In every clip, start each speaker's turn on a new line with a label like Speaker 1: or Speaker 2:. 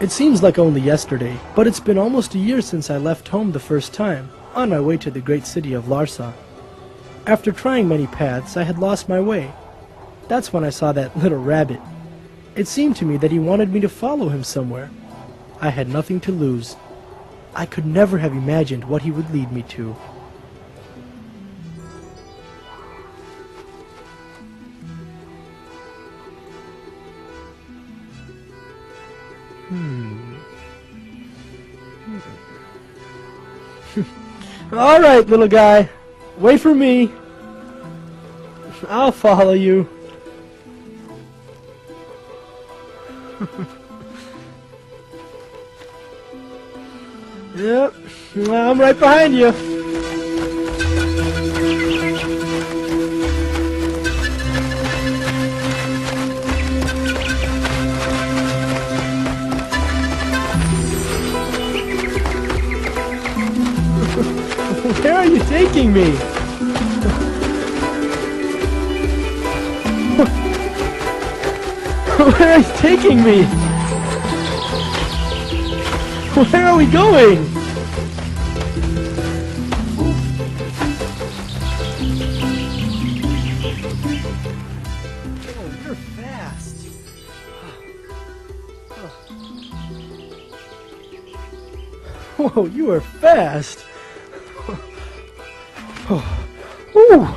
Speaker 1: It seems like only yesterday, but it's been almost a year since I left home the first time, on my way to the great city of Larsa. After trying many paths, I had lost my way. That's when I saw that little rabbit. It seemed to me that he wanted me to follow him somewhere. I had nothing to lose. I could never have imagined what he would lead me to. All right, little guy. Wait for me. I'll follow you. Yep, I'm right behind you. Where are you taking me? Where are you taking me? Where are we going? Oh, you're fast. Whoa, you are fast. Ooh.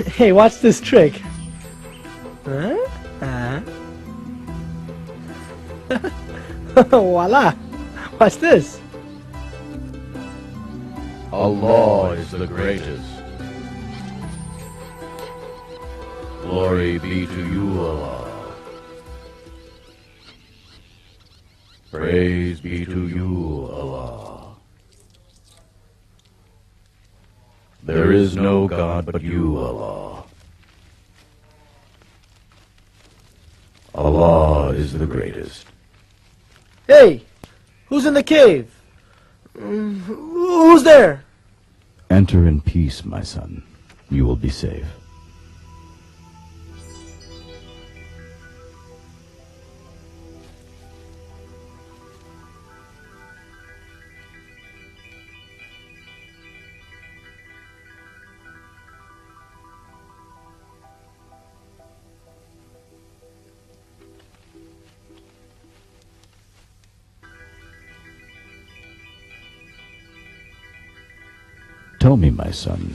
Speaker 1: Hey, watch this trick. Voila! Watch this.
Speaker 2: Allah is the greatest. Glory be to you, Allah. Praise be to you, Allah. There is no God but you, Allah. Allah is the greatest.
Speaker 1: Hey! Who's in the cave? Who's there?
Speaker 2: Enter in peace, my son. You will be safe. Tell me, my son,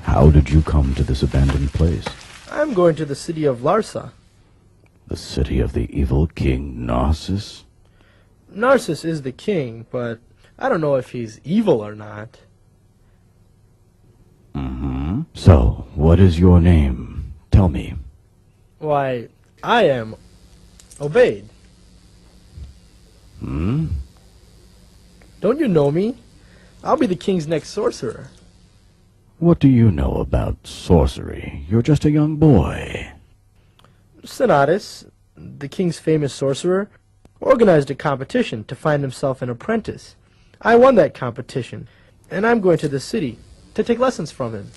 Speaker 2: how did you come to this abandoned place?
Speaker 1: I'm going to the city of Larsa.
Speaker 2: The city of the evil King Narcissus?
Speaker 1: Narcissus is the king, but I don't know if he's evil or not.
Speaker 2: Mm-hmm. So, what is your name? Tell me.
Speaker 1: Why, I am Obaid.
Speaker 2: Hmm?
Speaker 1: Don't you know me? I'll be the king's next sorcerer.
Speaker 2: What do you know about sorcery? You're just a young boy.
Speaker 1: Sonatus, the king's famous sorcerer, organized a competition to find himself an apprentice. I won that competition, and I'm going to the city to take lessons from him.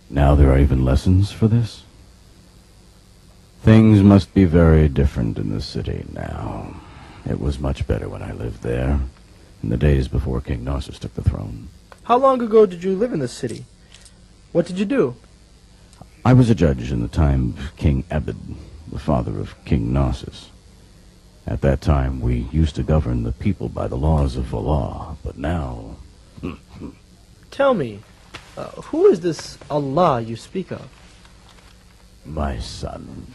Speaker 2: Now there are even lessons for this? Things must be very different in the city now. It was much better when I lived there, in the days before King Narcissus took the throne.
Speaker 1: How long ago did you live in the city? What did you do?
Speaker 2: I was a judge in the time of King Abid, the father of King Narcissus. At that time, we used to govern the people by the laws of Allah, but now...
Speaker 1: Tell me, who is this Allah you speak of?
Speaker 2: My son,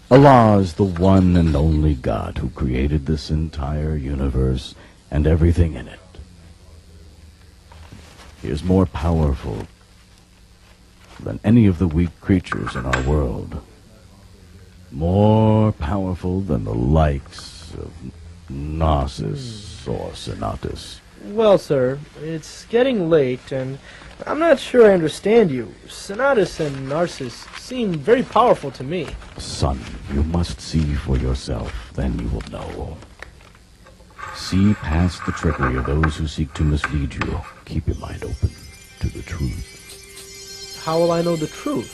Speaker 2: Allah is the one and only God who created this entire universe and everything in it. He is more powerful than any of the weak creatures in our world. More powerful than the likes of Narcissus or Sonatus.
Speaker 1: Well, sir, it's getting late, and I'm not sure I understand you. Sonatus and Narcissus seem very powerful to me.
Speaker 2: Son, you must see for yourself, then you will know. See past the trickery of those who seek to mislead you. Keep your mind open to the truth.
Speaker 1: How will I know the truth?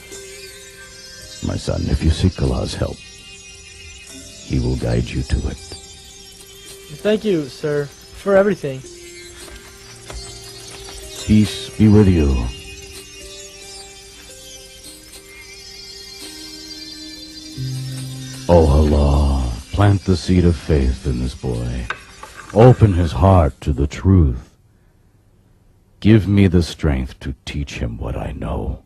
Speaker 2: My son, if you seek Allah's help, He will guide you to it.
Speaker 1: Thank you, sir, for everything.
Speaker 2: Peace be with you. O Allah, plant the seed of faith in this boy. Open his heart to the truth. Give me the strength to teach him what I know.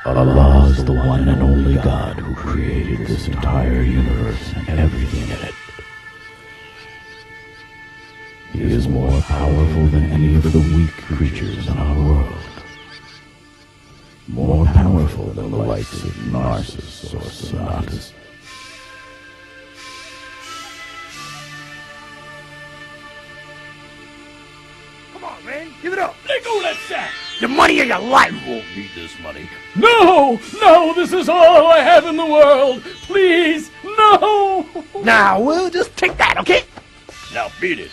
Speaker 2: Allah is the one and only God who created this entire universe and everything in it. He is more powerful than any of the weak creatures in our world. More powerful than the likes of Narcissus or Sonatus.
Speaker 3: Come on, man, give it up.
Speaker 4: Let go of that sack!
Speaker 3: The money of your life.
Speaker 4: You won't need this money. No! No, this is all I have in the world! Please, no!
Speaker 3: Now, we'll just take that, okay?
Speaker 4: Now beat it.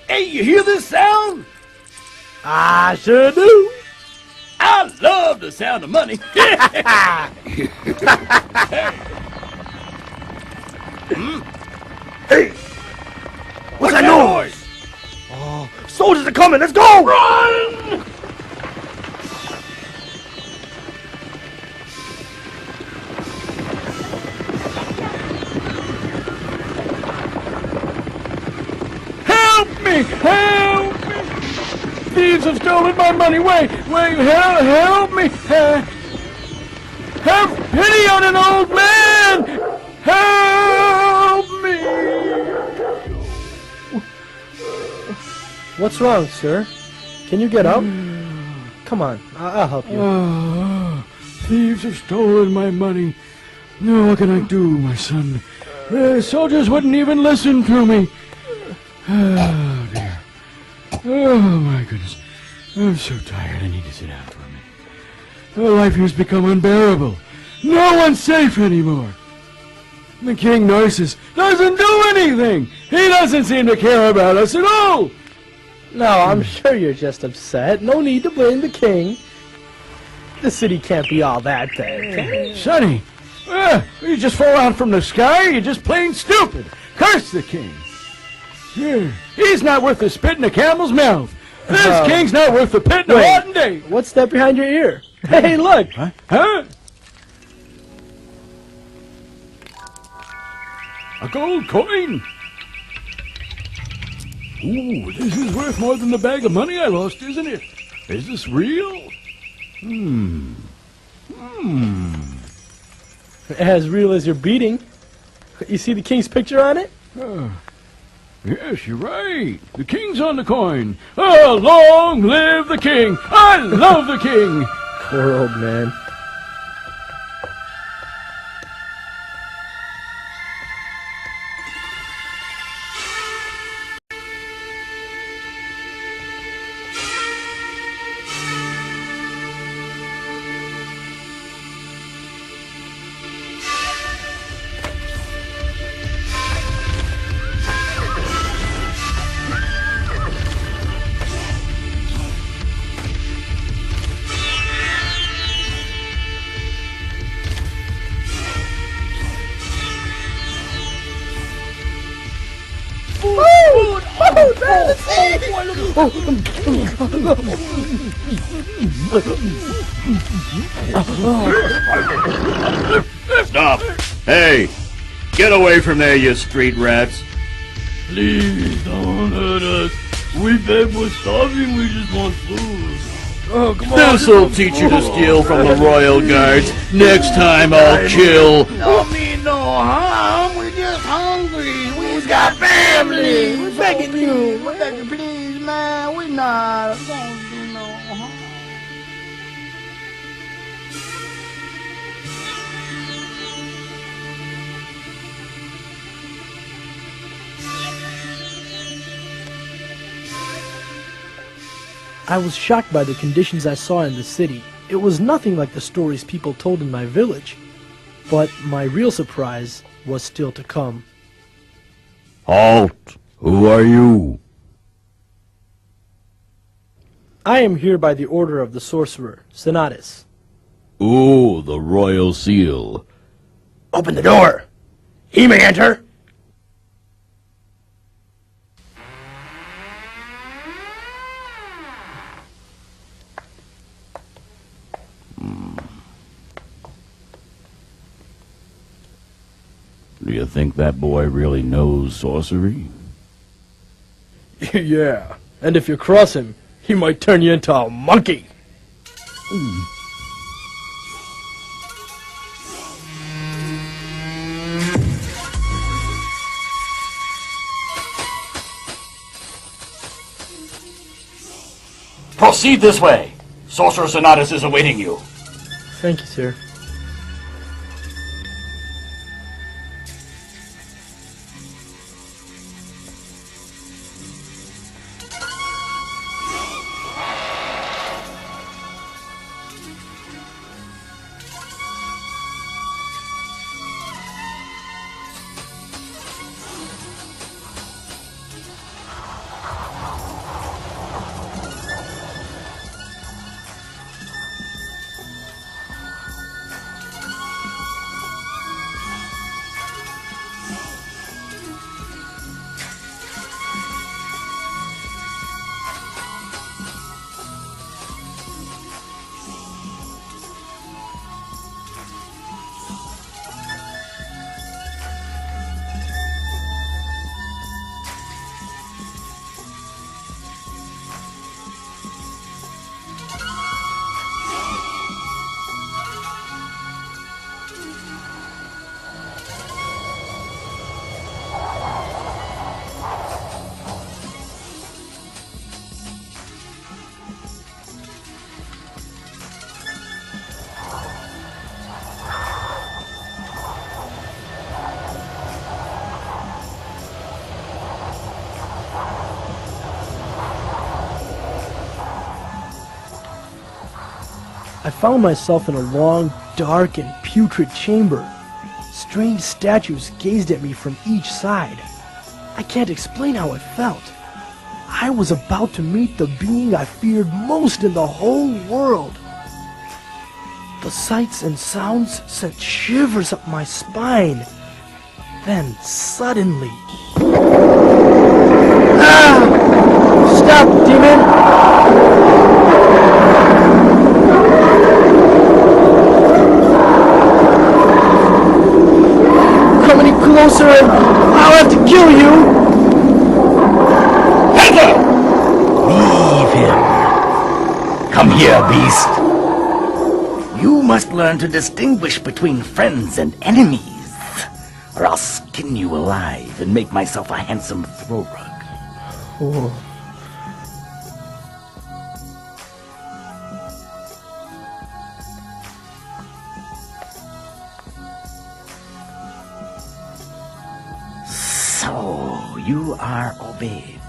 Speaker 4: Hey, you hear this sound?
Speaker 3: I sure do.
Speaker 4: I love the sound of money. Hey.
Speaker 3: Hey, what's that noise? Oh, soldiers are coming. Let's go.
Speaker 4: Run! Help me! Help me! Thieves have stolen my money. Wait, help me! Have pity on an old man! Help me!
Speaker 1: What's wrong, sir? Can you get up? Come on, I'll help you.
Speaker 4: Thieves have stolen my money. No, what can I do, my son? Soldiers wouldn't even listen to me. Oh, dear. Oh, my goodness. I'm so tired. I need to sit down for a minute. Oh, life here's become unbearable. No one's safe anymore. The King Narcissus doesn't do anything. He doesn't seem to care about us at all.
Speaker 1: No, I'm sure you're just upset. No need to blame the king. The city can't be all that bad, can it?
Speaker 4: Sonny, you just fall out from the sky, you're just plain stupid. Curse the king. He's not worth the spit in a camel's mouth. This king's not worth the pit in a rotten day.
Speaker 1: What's that behind your ear? Hey, look!
Speaker 4: Huh? A gold coin? Ooh, this is worth more than the bag of money I lost, isn't it? Is this real?
Speaker 1: As real as your beating. You see the king's picture on it?
Speaker 4: Yes, you're right. The king's on the coin. Oh, long live the king! I love the king!
Speaker 1: Poor old man.
Speaker 5: Stop! Hey! Get away from there, you street rats!
Speaker 4: Please don't hurt us. We beg, we're starving, we just want food. Oh, come on.
Speaker 5: This'll teach you to steal from the royal guards. Next time I'll kill.
Speaker 3: Don't mean no harm. We're just hungry. We got family. We're begging you. We're begging, please, man. We're not gonna do no harm.
Speaker 1: I was shocked by the conditions I saw in the city. It was nothing like the stories people told in my village. But my real surprise was still to come.
Speaker 2: Halt! Who are you?
Speaker 1: I am here by the order of the sorcerer, Senatus.
Speaker 2: Ooh, the royal seal.
Speaker 3: Open the door. He may enter.
Speaker 2: Do you think that boy really knows sorcery?
Speaker 1: Yeah, and if you cross him, he might turn you into a monkey.
Speaker 5: Proceed this way. Sorcerer Sonatus is awaiting you.
Speaker 1: Thank you, sir. I found myself in a long, dark, and putrid chamber. Strange statues gazed at me from each side. I can't explain how it felt. I was about to meet the being I feared most in the whole world. The sights and sounds sent shivers up my spine. Then, suddenly... Ah! Stop, demon! Closer and I'll have to kill you!
Speaker 3: Panther! Leave him. Come here, beast. You must learn to distinguish between friends and enemies, or I'll skin you alive and make myself a handsome throw rug.
Speaker 1: Oh.
Speaker 3: So, you are obeyed.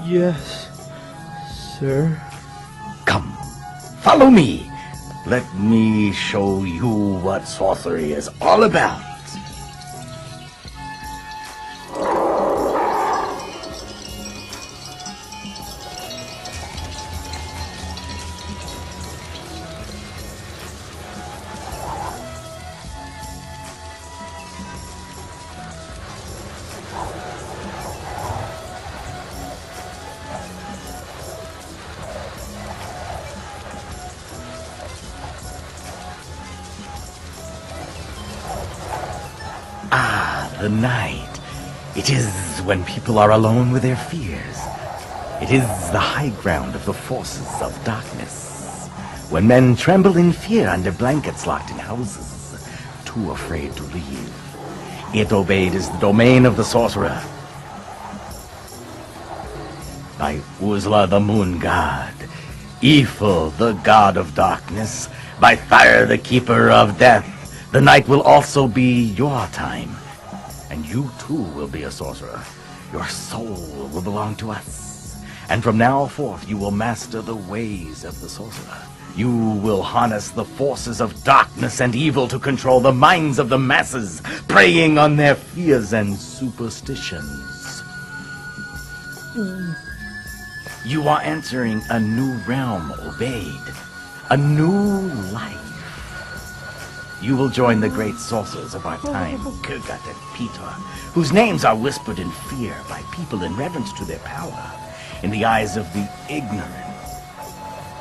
Speaker 1: Yes, sir.
Speaker 3: Come, follow me. Let me show you what sorcery is all about. The night. It is when people are alone with their fears. It is the high ground of the forces of darkness. When men tremble in fear under blankets locked in houses, too afraid to leave. It obeyed is the domain of the sorcerer. By Uzla the moon god, Ifil the god of darkness, by Fire the keeper of death, the night will also be your time. And you too will be a sorcerer. Your soul will belong to us. And from now forth you will master the ways of the sorcerer. You will harness the forces of darkness and evil to control the minds of the masses, preying on their fears and superstitions. You are entering a new realm, Obeid. A new life. You will join the great sorcerers of our time, Kurgat and Peter, whose names are whispered in fear by people in reverence to their power. In the eyes of the ignorant,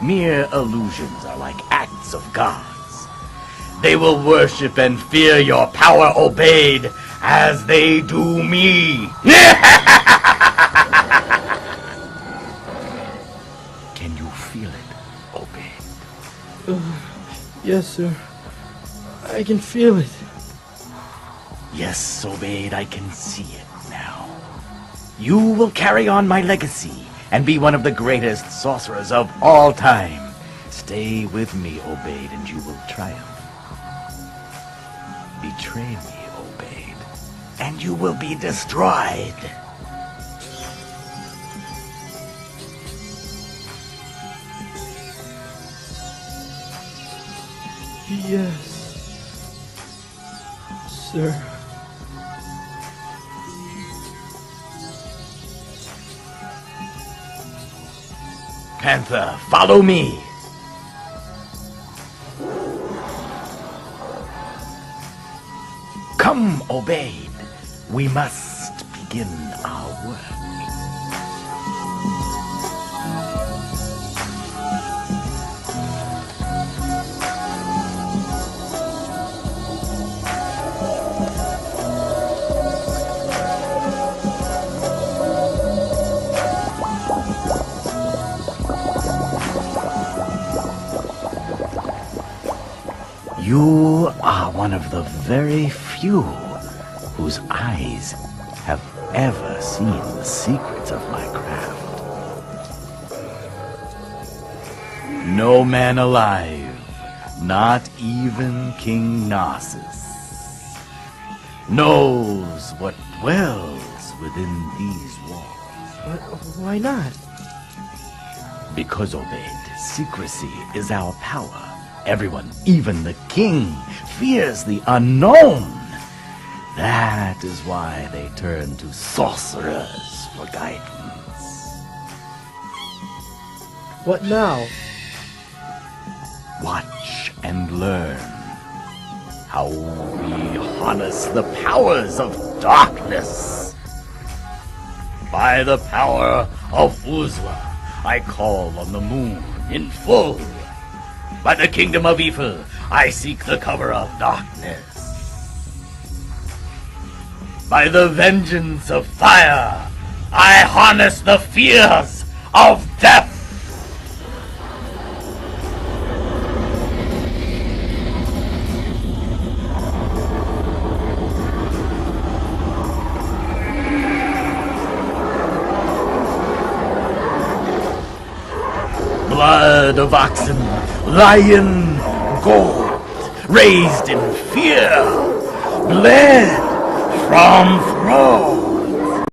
Speaker 3: mere illusions are like acts of gods. They will worship and fear your power, Obeid, as they do me. Can you feel it, Obeid?
Speaker 1: Yes, sir. I can feel it.
Speaker 3: Yes, Obeid, I can see it now. You will carry on my legacy and be one of the greatest sorcerers of all time. Stay with me, Obeid, and you will triumph. Betray me, Obeid, and you will be destroyed.
Speaker 1: Yes, sir.
Speaker 3: Panther, follow me. Come, Obeid. We must begin our work. You are one of the very few whose eyes have ever seen the secrets of my craft. No man alive, not even King Narcissus, knows what dwells within these walls.
Speaker 1: Why not?
Speaker 3: Because, Obeid, secrecy is our power. Everyone, even the king, fears the unknown. That is why they turn to sorcerers for guidance.
Speaker 1: What now?
Speaker 3: Watch and learn how we harness the powers of darkness. By the power of Uzwa, I call on the moon in full. By the kingdom of evil, I seek the cover of darkness. By the vengeance of fire, I harness the fears of death. Blood of oxen, lion, gold, raised in fear, bled from thrones.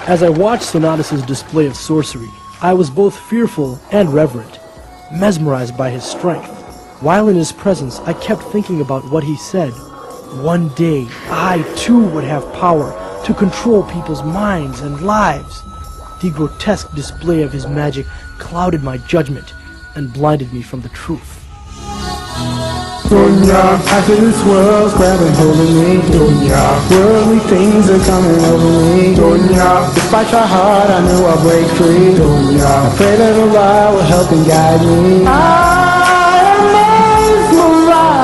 Speaker 1: As I watched Sonatus's display of sorcery, I was both fearful and reverent, mesmerized by his strength. While in his presence, I kept thinking about what he said. One day, I too would have power to control people's minds and lives. The grotesque display of his magic clouded my judgment and blinded me from the truth.
Speaker 6: Dunya, after this world's grabbing hold of me. Dunya, worldly things are coming over me. Dunya, if I try hard, I know I'll break free. Dunya, I pray that Allah will help and guide me. I am mesmerized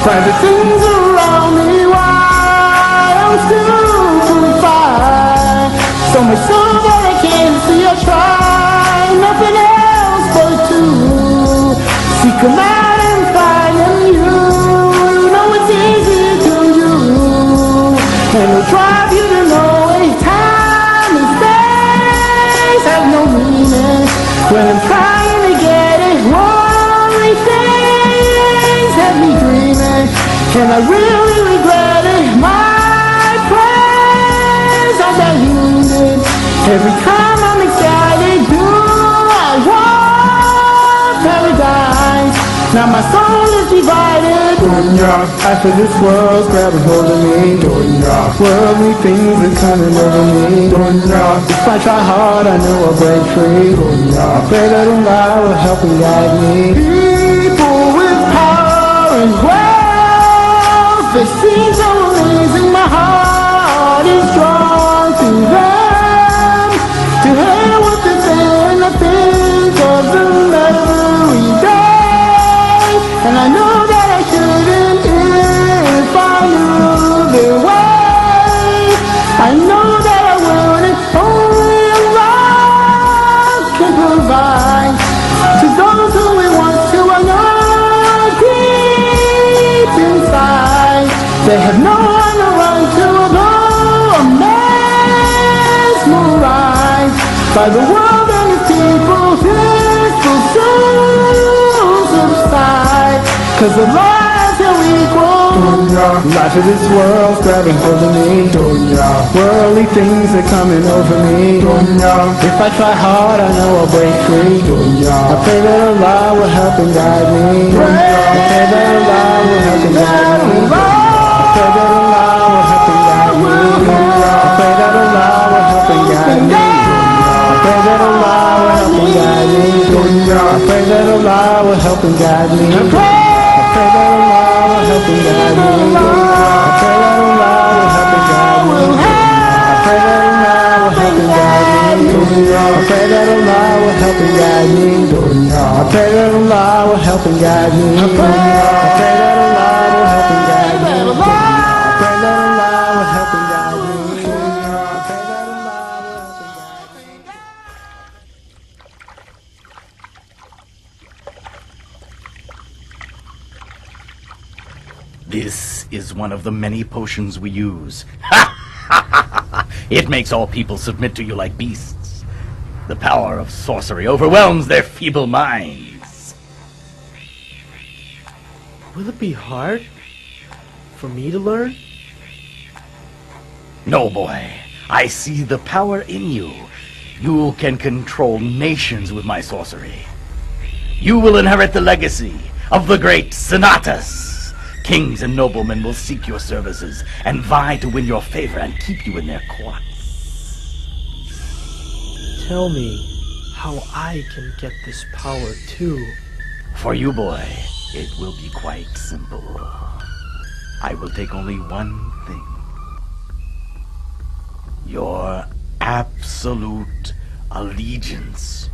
Speaker 6: by the things around me. Why I'm still confined. So much so that I can't see or try. Nothing else but to seek a man. And it'll drive you to know if time and space have no meaning. When I'm trying to get it, worldly things have me dreaming. And I really regretted my prayers are diluted. Every time I'm excited, do I want paradise? Now my soul is divided. After this world's grabbing hold of me, worldly things are coming over me. If I try hard, I know I'll break free. I pray that Allah will help and guide me. People with power and wealth, they seem so amazing. My heart is drawn to them. To hell with the thing, I think of them every day. And I know that I shouldn't if I knew their way. I know that I wouldn't, only Allah can provide. To those who we want to, I know deep inside they have no one to run to, although I'm mesmerized by the world and its people. This will soon subside, 'cause the lives are equal. Life of this world's grabbing hold of me. Worldly things are coming over me. If I try hard, I know I'll break free. I pray that Allah will help and guide me. I pray that Allah will help and guide me. I pray that Allah will help and guide me. I pray that Allah will help and guide me. I pray that Allah will help and guide me. I pray that Allah will help and guide me. I pray that Allah will help and guide me. I pray that Allah will help and guide me. I pray that Allah will help and guide me. I pray that Allah will help and guide me. I pray that Allah will help and guide me. I pray that Allah will help and guide me. I pray that Allah will help and guide me. I pray that Allah will help and guide me.
Speaker 3: This is one of the many potions we use. It makes all people submit to you like beasts. The power of sorcery overwhelms their feeble minds.
Speaker 1: Will it be hard for me to learn?
Speaker 3: No, boy. I see the power in you. You can control nations with my sorcery. You will inherit the legacy of the great Senatus. Kings and noblemen will seek your services and vie to win your favor and keep you in their courts.
Speaker 1: Tell me how I can get this power too.
Speaker 3: For you, boy, it will be quite simple. I will take only one thing. Your absolute allegiance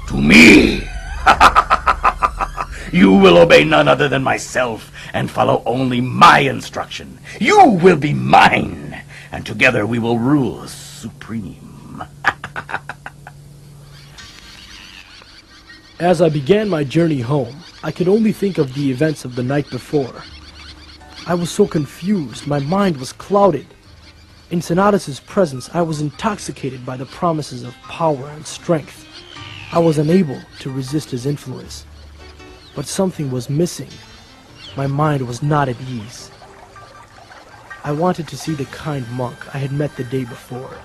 Speaker 3: to me. You will obey none other than myself and follow only my instruction. You will be mine, and together we will rule supreme.
Speaker 1: As I began my journey home, I could only think of the events of the night before. I was so confused, my mind was clouded. In Senatus's presence, I was intoxicated by the promises of power and strength. I was unable to resist his influence. But something was missing. My mind was not at ease. I wanted to see the kind monk I had met the day before.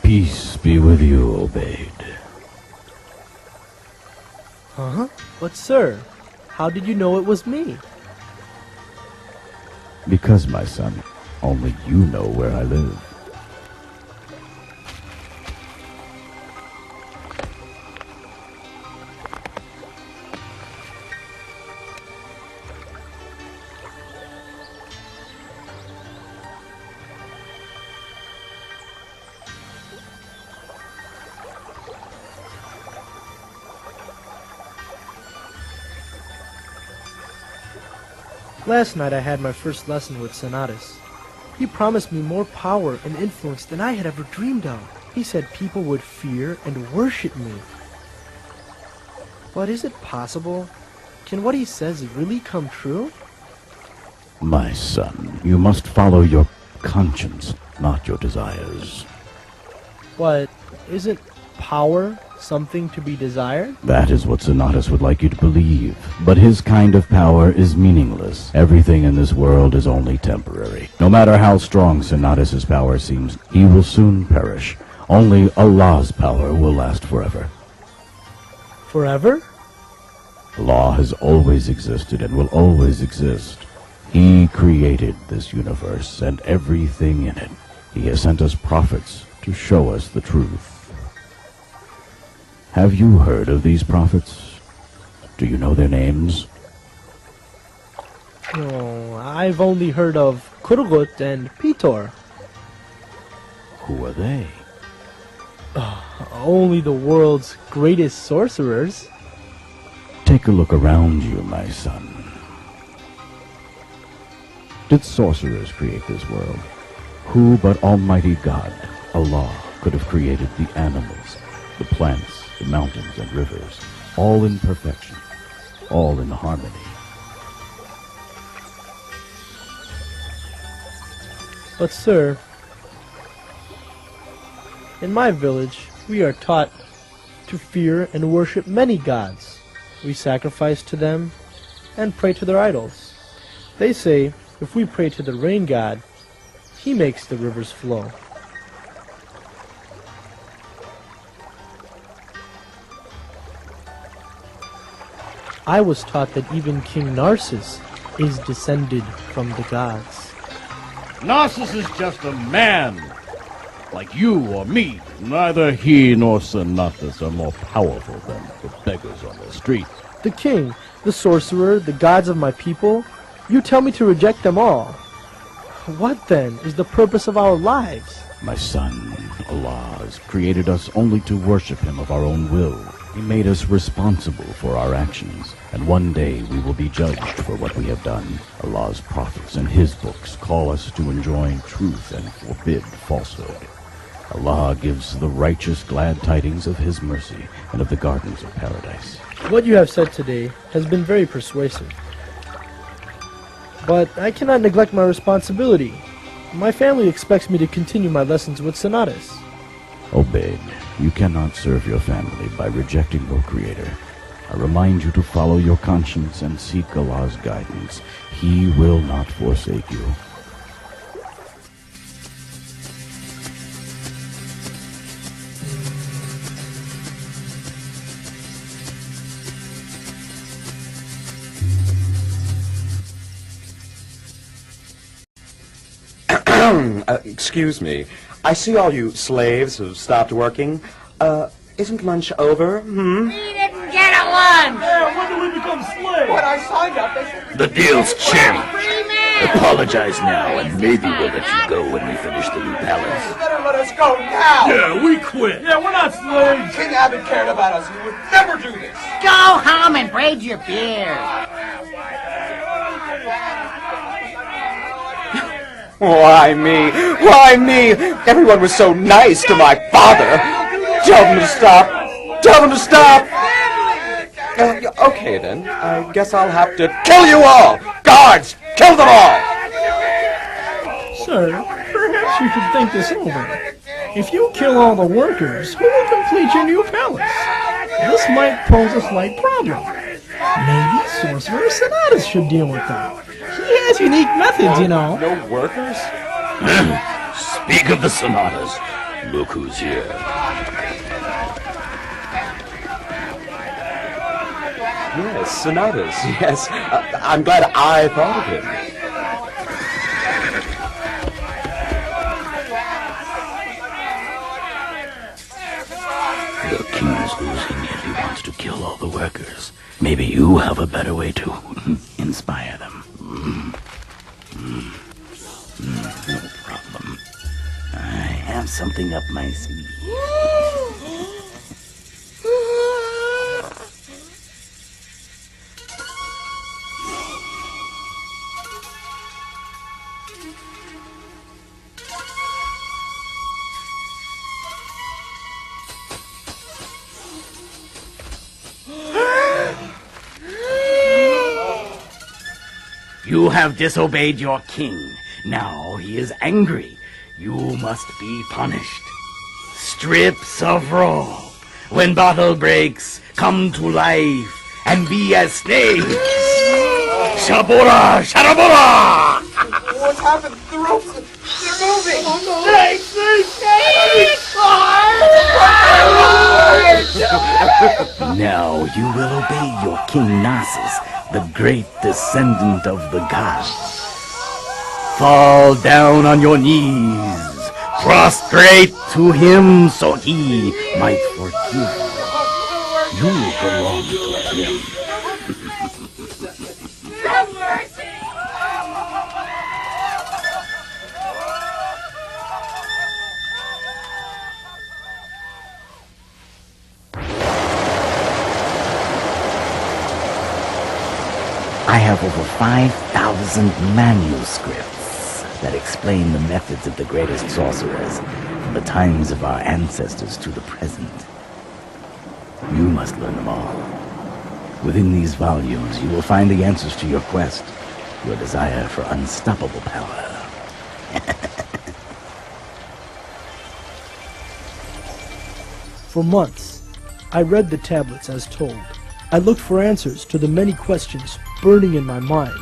Speaker 2: Peace be with you, Obaid.
Speaker 1: Huh? But sir, how did you know it was me?
Speaker 2: Because, my son, only you know where I live.
Speaker 1: Last night I had my first lesson with Senatus. He promised me more power and influence than I had ever dreamed of. He said people would fear and worship me. But is it possible? Can what he says really come true?
Speaker 2: My son, you must follow your conscience, not your desires.
Speaker 1: But isn't power something to be desired?
Speaker 2: That is what Sonatus would like you to believe. But his kind of power is meaningless. Everything in this world is only temporary. No matter how strong Sonatus's power seems, he will soon perish. Only Allah's power will last forever.
Speaker 1: Forever?
Speaker 2: Allah has always existed and will always exist. He created this universe and everything in it. He has sent us prophets to show us the truth. Have you heard of these prophets? Do you know their names?
Speaker 1: No, I've only heard of Kurgut and Pitor.
Speaker 2: Who are they?
Speaker 1: Only the world's greatest sorcerers.
Speaker 2: Take a look around you, my son. Did sorcerers create this world? Who but Almighty God, Allah, could have created the animals, the plants, the mountains and rivers, all in perfection, all in harmony?
Speaker 1: But sir, in my village, we are taught to fear and worship many gods. We sacrifice to them and pray to their idols. They say if we pray to the rain god, he makes the rivers flow. I was taught that even King Narcissus is descended from the gods.
Speaker 5: Narcissus is just a man, like you or me. Neither he nor Sonatus are more powerful than the beggars on the street.
Speaker 1: The king, the sorcerer, the gods of my people, you tell me to reject them all. What then is the purpose of our lives?
Speaker 2: My son, Allah has created us only to worship him of our own will. He made us responsible for our actions, and one day we will be judged for what we have done. Allah's prophets and his books call us to enjoin truth and forbid falsehood. Allah gives the righteous glad tidings of his mercy and of the gardens of paradise.
Speaker 1: What you have said today has been very persuasive. But I cannot neglect my responsibility. My family expects me to continue my lessons with Sonatus.
Speaker 2: Obeyed, you cannot serve your family by rejecting your Creator. I remind you to follow your conscience and seek Allah's guidance. He will not forsake you.
Speaker 7: Excuse me. I see all you slaves have stopped working. Isn't lunch over?
Speaker 8: We didn't get a lunch!
Speaker 4: When do we become slaves?
Speaker 8: When I signed up, they said
Speaker 3: The deal's changed.
Speaker 8: free man!
Speaker 3: Apologize now, and maybe we'll let you go when we finish the new palace.
Speaker 8: You better let us go now!
Speaker 4: Yeah, we quit. Yeah, we're not slaves.
Speaker 8: King Abbott cared about us. He would never do this!
Speaker 9: Go home and braid your beard.
Speaker 7: Why me? Why me? Everyone was so nice to my father. Tell them to stop. Tell them to stop. Okay then. I guess I'll have to kill you all. Guards, kill them all.
Speaker 1: Sir, perhaps you should think this over. If you kill all the workers, who will complete your new palace? This might pose a slight problem. Maybe Sorcerer Sonatus should deal with them. He has unique methods, you know.
Speaker 7: No workers?
Speaker 3: Speak of the Sonatas. Look who's here.
Speaker 7: Yes, Sonatus. Yes. I'm glad I thought of him.
Speaker 3: The king's losing yet he wants to kill all the workers. Maybe you have a better way to inspire them. No problem. I have something up my sleeve. You have disobeyed your king. Now he is angry. You must be punished. Strips of rope. When battle breaks, come to life and be as snakes. Shabura! Sharabura!
Speaker 8: What's happened? The ropes, they're moving. Oh, no.
Speaker 3: Now you will obey your King Narcissus, the great descendant of the gods. Fall down on your knees, prostrate to him so he might forgive you. You belong to him.
Speaker 8: Have mercy!
Speaker 3: I have over 5,000 manuscripts that explain the methods of the greatest sorcerers from the times of our ancestors to the present. You must learn them all. Within these volumes, you will find the answers to your quest, your desire for unstoppable power.
Speaker 1: For months, I read the tablets as told. I looked for answers to the many questions burning in my mind.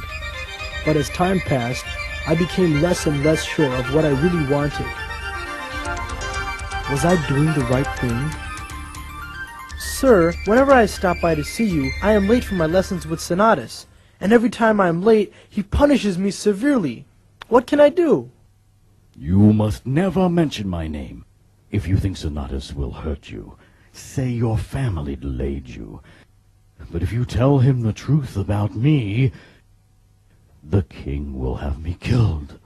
Speaker 1: But as time passed, I became less and less sure of what I really wanted. Was I doing the right thing? Sir, whenever I stop by to see you, I am late for my lessons with Sonatus, and every time I am late, he punishes me severely. What can I do?
Speaker 2: You must never mention my name. If you think Sonatus will hurt you, say your family delayed you. But if you tell him the truth about me, the king will have me killed.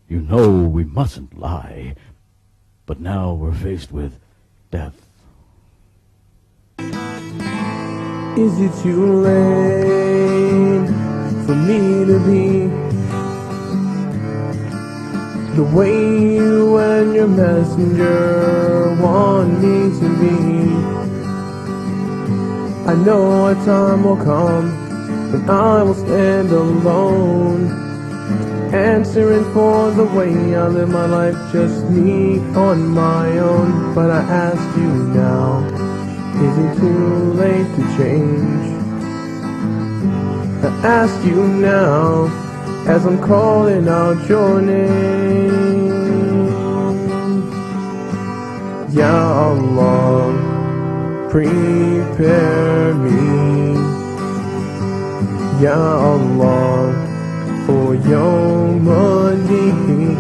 Speaker 2: You know we mustn't lie, but now we're faced with death.
Speaker 6: Is it too late for me to be the way you and your messenger want me to be? I know a time will come when I will stand alone, answering for the way I live my life, just me on my own. But I ask you now, is it too late to change? I ask you now, as I'm calling out your name. Ya Allah, prepare me, Ya Allah, for Yawm Adin.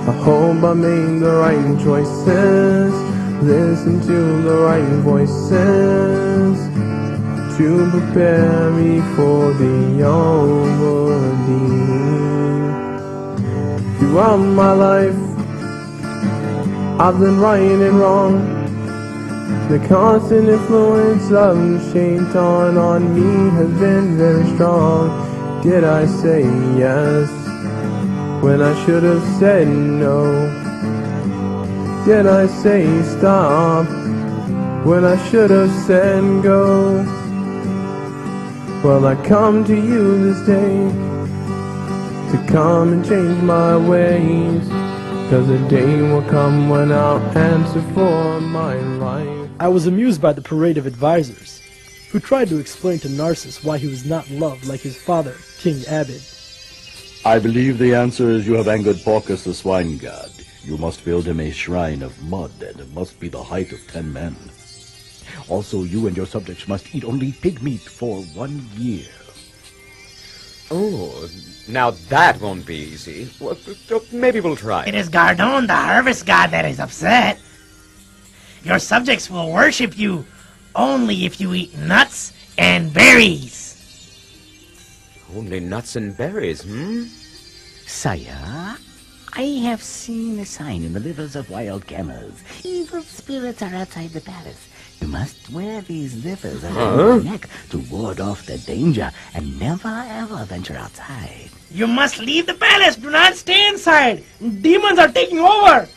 Speaker 6: I hope I made the right choices, listen to the right voices, to prepare me for the Yawm Adin. Throughout my life, I've been right and wrong. The constant influence of Shaitan on me has been very strong. Did I say yes when I should have said no? Did I say stop when I should have said go? Well, I come to you this day to come and change my ways, 'cause a day will come when I'll answer for my life.
Speaker 1: I was amused by the parade of advisors, who tried to explain to Narcissus why he was not loved like his father, King Abid.
Speaker 2: I believe the answer is you have angered Porcus the swine god. You must build him a shrine of mud, and it must be the height of 10 men. Also, you and your subjects must eat only pig meat for 1 year.
Speaker 7: Oh, now that won't be easy. Well, maybe we'll try.
Speaker 9: It is Gardon, the harvest god, that is upset. Your subjects will worship you only if you eat nuts and berries.
Speaker 7: Only nuts and berries,
Speaker 3: Sire, I have seen a sign in the livers of wild camels. Evil spirits are outside the palace. You must wear these livers around your neck to ward off the danger and never ever venture outside.
Speaker 9: You must leave the palace. Do not stay inside. Demons are taking over.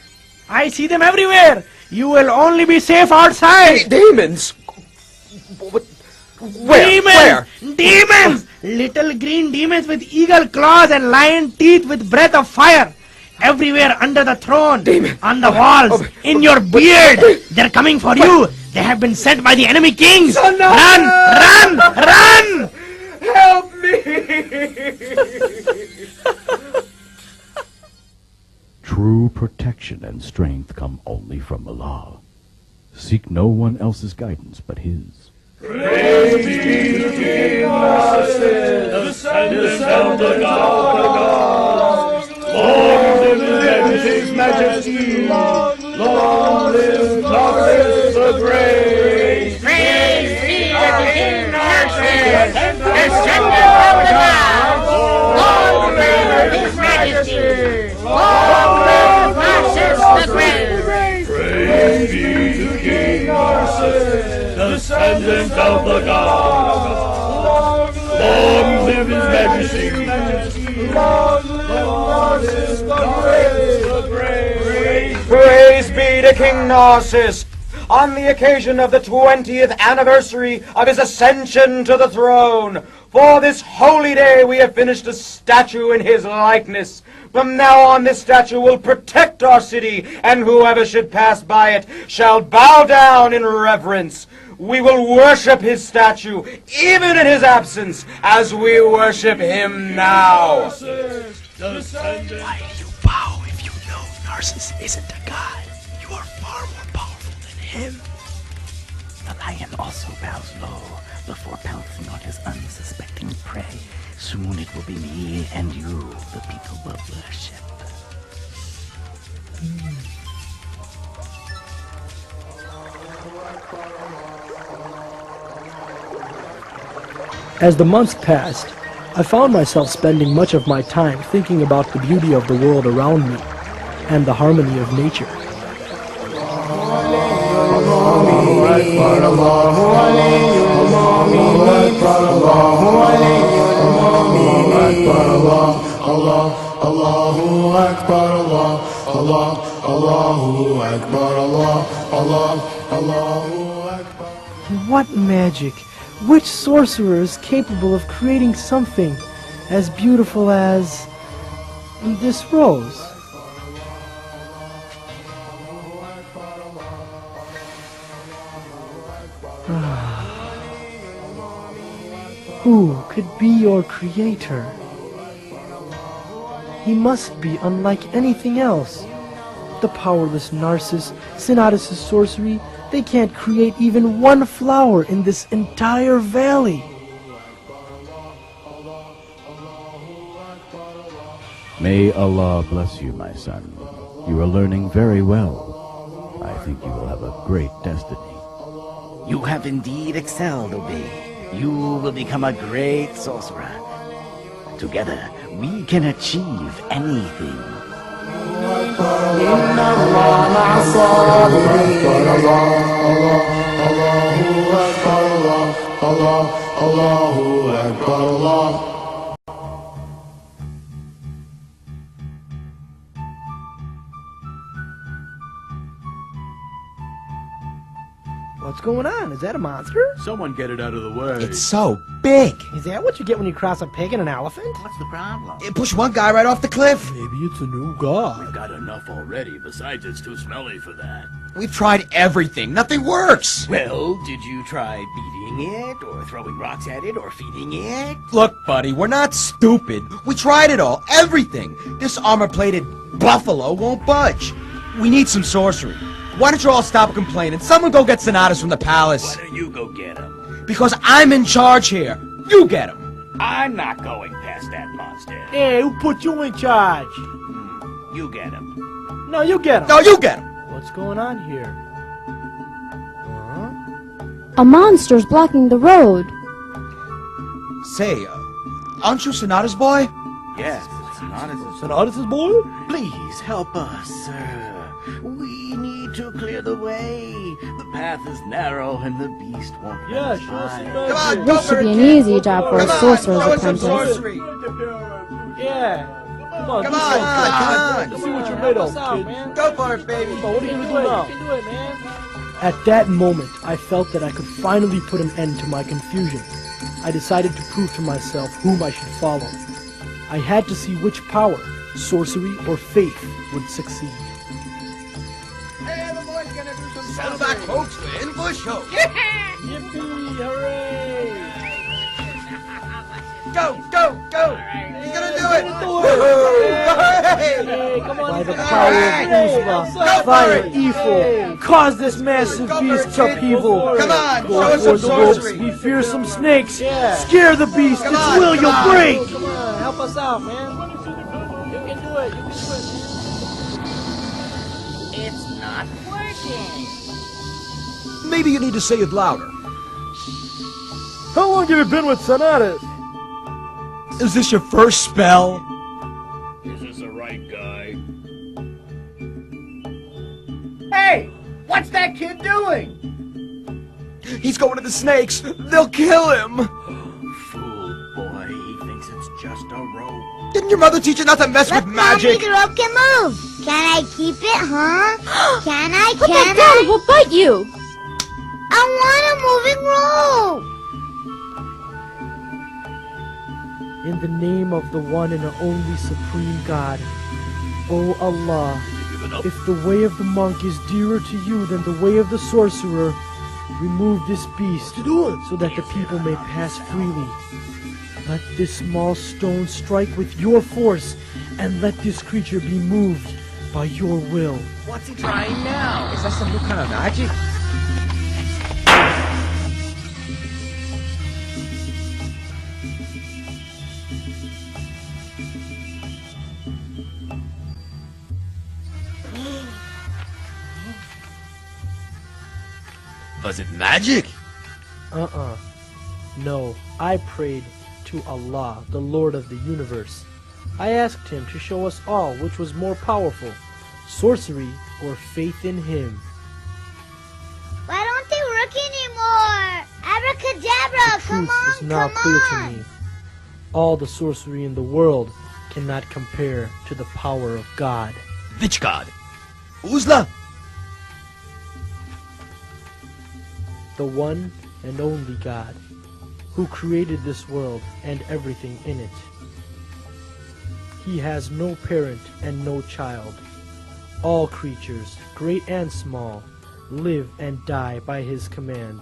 Speaker 9: I see them everywhere. You will only be safe outside.
Speaker 7: Demons? Where?
Speaker 9: Demons!
Speaker 7: Where?
Speaker 9: Demons! Little green demons with eagle claws and lion teeth with breath of fire. Everywhere under the throne, on the walls, in your beard. They're coming for you. They have been sent by the enemy kings. Run! Run! Run!
Speaker 7: Help me!
Speaker 2: True protection and strength come only from Allah. Seek no one else's guidance but His.
Speaker 5: Praise be to King Narcissus, descendant of the gods. Long live His Majesty. Long live Narcissus the Great.
Speaker 6: Praise be to King Narcissus, descendant of the gods. Long live His Majesty. Long live Narcissus the Great.
Speaker 5: Praise be to King Narcissus, descendant of the gods. Long live His Majesty. Long live Narcissus the Great.
Speaker 7: Praise be to King Narcissus. On the occasion of the 20th anniversary of his ascension to the throne, for this holy day we have finished a statue in his likeness. From now on this statue will protect our city, and whoever should pass by it shall bow down in reverence. We will worship his statue, even in his absence, as we worship him now.
Speaker 9: Why you bow if you know Narcissus isn't a god? You are far more powerful than him.
Speaker 3: The lion also bows low before pouncing on his unsuspecting prey. Soon it will be me and you, the people will worship.
Speaker 1: As the months passed, I found myself spending much of my time thinking about the beauty of the world around me and the harmony of nature. What magic? Which sorcerer is capable of creating something as beautiful as this rose? Who could be your creator? He must be unlike anything else. The powerless Narcissus, Synotis' sorcery, they can't create even one flower in this entire valley.
Speaker 2: May Allah bless you, my son. You are learning very well. I think you will have a great destiny.
Speaker 3: You have indeed excelled, Obi. You will become a great sorcerer. Together, we can achieve anything.
Speaker 1: What's going on? Is that a monster?
Speaker 5: Someone get it out of the way.
Speaker 8: It's so big.
Speaker 1: Is that what you get when you cross a pig and an elephant?
Speaker 3: What's the problem?
Speaker 8: It pushed one guy right off the cliff.
Speaker 1: Maybe it's a new god.
Speaker 5: Got enough already. Besides, it's too smelly for that.
Speaker 8: We've tried everything. Nothing works.
Speaker 3: Well, did you try beating it, or throwing rocks at it, or feeding it?
Speaker 8: Look, buddy, we're not stupid. We tried it all. Everything. This armor-plated buffalo won't budge. We need some sorcery. Why don't you all stop complaining? Someone go get Synotis from the palace.
Speaker 5: Why don't you go get him?
Speaker 8: Because I'm in charge here. You get him.
Speaker 5: I'm not going past that monster.
Speaker 1: Hey, who put you in charge?
Speaker 5: You get him.
Speaker 1: No, you get him.
Speaker 8: No, you get him.
Speaker 1: What's going on here?
Speaker 10: A monster's blocking the road.
Speaker 8: Say, aren't you Synotis' boy?
Speaker 3: Yes, it's not as
Speaker 1: Synotis' boy?
Speaker 3: Please help us, sir. We need to clear the way. The path is narrow and the beast won't
Speaker 1: Yeah,
Speaker 3: let us
Speaker 1: show us
Speaker 3: by.
Speaker 1: some
Speaker 8: Come
Speaker 1: magic.
Speaker 8: on, go
Speaker 10: This
Speaker 8: for
Speaker 10: should
Speaker 8: it,
Speaker 10: be an
Speaker 8: kid.
Speaker 10: easy job for a
Speaker 8: Come on,
Speaker 10: sorcerer's
Speaker 8: throw us some
Speaker 10: apprentice.
Speaker 8: sorcery.
Speaker 1: Yeah. Come on,
Speaker 8: Come
Speaker 1: do
Speaker 8: on,
Speaker 1: something.
Speaker 8: come on.
Speaker 1: Let's see what you're made of, kid.
Speaker 8: Go for it, baby.
Speaker 1: What are you gonna do now? You can do it, man. At that moment, I felt that I could finally put an end to my confusion. I decided to prove to myself whom I should follow. I had to see which power, sorcery or faith, would succeed.
Speaker 8: Hey, the boy's gonna do some saddleback folks in bush show.
Speaker 1: Yippee! Hooray!
Speaker 8: Go, go, go! He's gonna do it!
Speaker 1: Hey, come on, by the power of Uzma, fire, Ifo, cause this massive beast's upheaval.
Speaker 8: Come on,
Speaker 1: Go
Speaker 8: show us
Speaker 1: for
Speaker 8: some
Speaker 1: the ropes,
Speaker 8: sorcery.
Speaker 1: be fearsome snakes, scare the beast,
Speaker 8: Come
Speaker 1: its
Speaker 8: on,
Speaker 1: will
Speaker 8: come
Speaker 1: you'll
Speaker 8: on.
Speaker 1: break.
Speaker 9: Come on, help us out, man. You can do it. You can do it.
Speaker 11: It's not working.
Speaker 8: Maybe you need to say it louder.
Speaker 1: How long have you been with Sonatas?
Speaker 8: Is this your first spell?
Speaker 5: Is this the right guy?
Speaker 11: Hey, what's that kid doing?
Speaker 8: He's going to the snakes. They'll kill him.
Speaker 3: Fool boy, he thinks it's just a rope.
Speaker 8: Didn't your mother teach you not to mess with magic?
Speaker 12: Mommy, the rope can move. Can I keep it, huh? Can I?
Speaker 10: Put that
Speaker 12: Can
Speaker 10: down,
Speaker 12: I?
Speaker 10: it will bite you!
Speaker 12: I want a moving rope.
Speaker 1: In the name of the one and only Supreme God, O Allah, if the way of the monk is dearer to you than the way of the sorcerer, remove this beast so that the people may pass freely. Let this small stone strike with your force, and let this creature be moved by your will.
Speaker 3: What's he trying now?
Speaker 8: Is that some new kind of magic? Was it magic?
Speaker 1: No, I prayed to Allah, the Lord of the universe. I asked him to show us all which was more powerful, sorcery or faith in him.
Speaker 12: Why don't they work anymore? Abracadabra,
Speaker 1: The
Speaker 12: come
Speaker 1: truth is
Speaker 12: on,
Speaker 1: now
Speaker 12: come
Speaker 1: clear
Speaker 12: on.
Speaker 1: to me. All the sorcery in the world cannot compare to the power of God.
Speaker 8: Which god? Uzla?
Speaker 1: The one and only God, who created this world and everything in it. He has no parent and no child. All creatures, great and small, live and die by his command.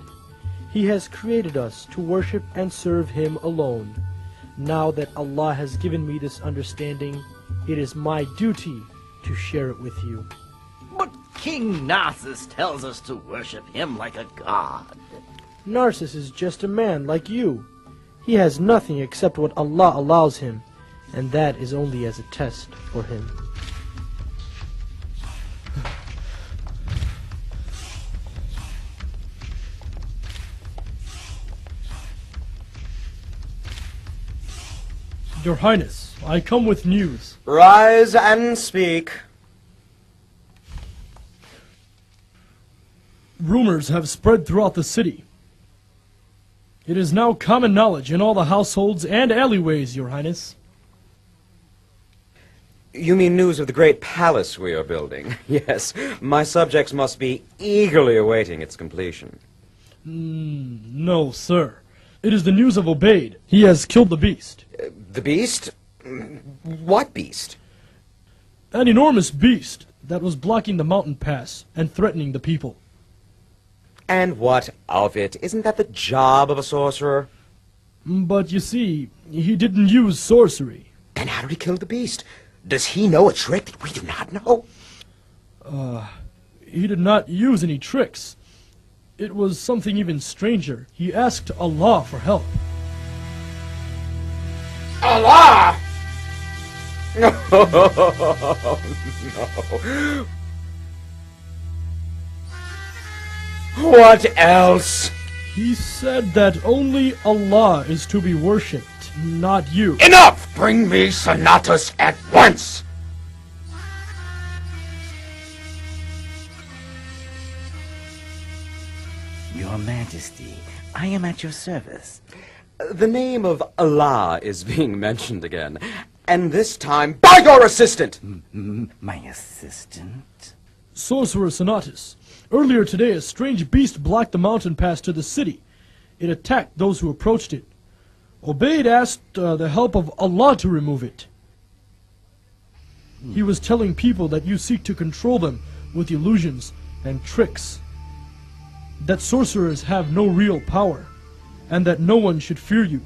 Speaker 1: He has created us to worship and serve him alone. Now that Allah has given me this understanding, it is my duty to share it with you.
Speaker 3: But King Narcissus tells us to worship him like a god.
Speaker 1: Narcissus is just a man like you. He has nothing except what Allah allows him, and that is only as a test for him.
Speaker 13: Your Highness, I come with news.
Speaker 7: Rise and speak.
Speaker 13: Rumors have spread throughout the city. It is now common knowledge in all the households and alleyways, Your Highness.
Speaker 7: You mean news of the great palace we are building? Yes, my subjects must be eagerly awaiting its completion.
Speaker 13: No, sir. It is the news of Obeid. He has killed the beast.
Speaker 7: The beast? What beast?
Speaker 13: An enormous beast that was blocking the mountain pass and threatening the people.
Speaker 7: And what of it? Isn't that the job of a sorcerer?
Speaker 13: But you see, he didn't use sorcery.
Speaker 7: Then how did he kill the beast? Does he know a trick that we do not know?
Speaker 13: He did not use any tricks. It was something even stranger. He asked Allah for help.
Speaker 7: Allah! No, no. What else?
Speaker 13: He said that only Allah is to be worshipped, not you.
Speaker 7: Enough! Bring me Sonatas at once!
Speaker 3: Your Majesty, I am at your service.
Speaker 7: The name of Allah is being mentioned again, and this time by your assistant!
Speaker 3: My assistant?
Speaker 13: Sorcerer Sonatus, Earlier today, a strange beast blocked the mountain pass to the city. It attacked those who approached it. Obaid asked the help of Allah to remove it. He was telling people that you seek to control them with illusions and tricks. That sorcerers have no real power, and that no one should fear you.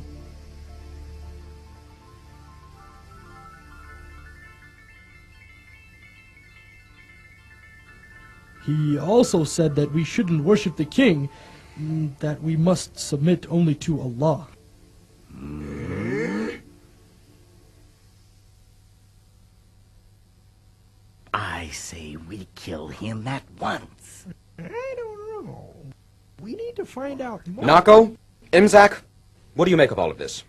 Speaker 13: He also said that we shouldn't worship the king, that we must submit only to Allah.
Speaker 3: I say we kill him at once.
Speaker 9: I don't know. We need to find out more.
Speaker 7: Nako, Imzak, what do you make of all of this?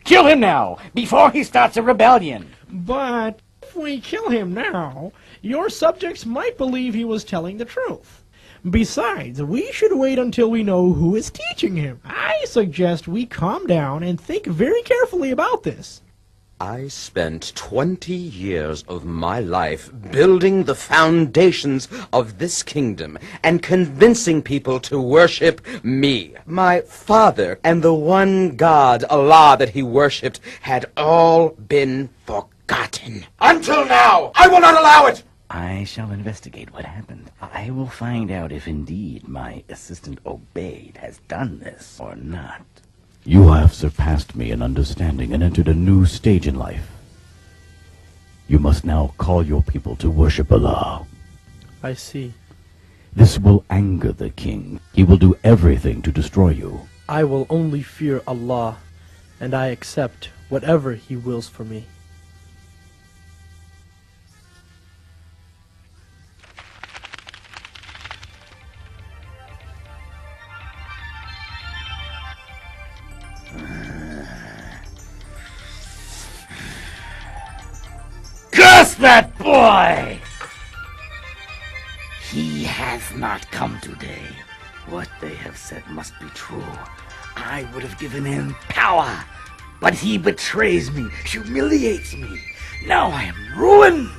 Speaker 11: Kill him now, before he starts a rebellion.
Speaker 9: But if we kill him now, your subjects might believe he was telling the truth. Besides, we should wait until we know who is teaching him. I suggest we calm down and think very carefully about this.
Speaker 7: I spent 20 years of my life building the foundations of this kingdom and convincing people to worship me. My father and the one God, Allah, that he worshipped had all been forgotten. Until now, I will not allow it!
Speaker 3: I shall investigate what happened. I will find out if indeed my assistant Obaid has done this or not.
Speaker 2: You have surpassed me in understanding and entered a new stage in life. You must now call your people to worship Allah.
Speaker 1: I see.
Speaker 2: This will anger the king. He will do everything to destroy you.
Speaker 1: I will only fear Allah, and I accept whatever He wills for me.
Speaker 11: Curse that boy! He has not come today.
Speaker 3: What they have said must be true. I would have given him power, but he betrays me, humiliates me. Now I am ruined.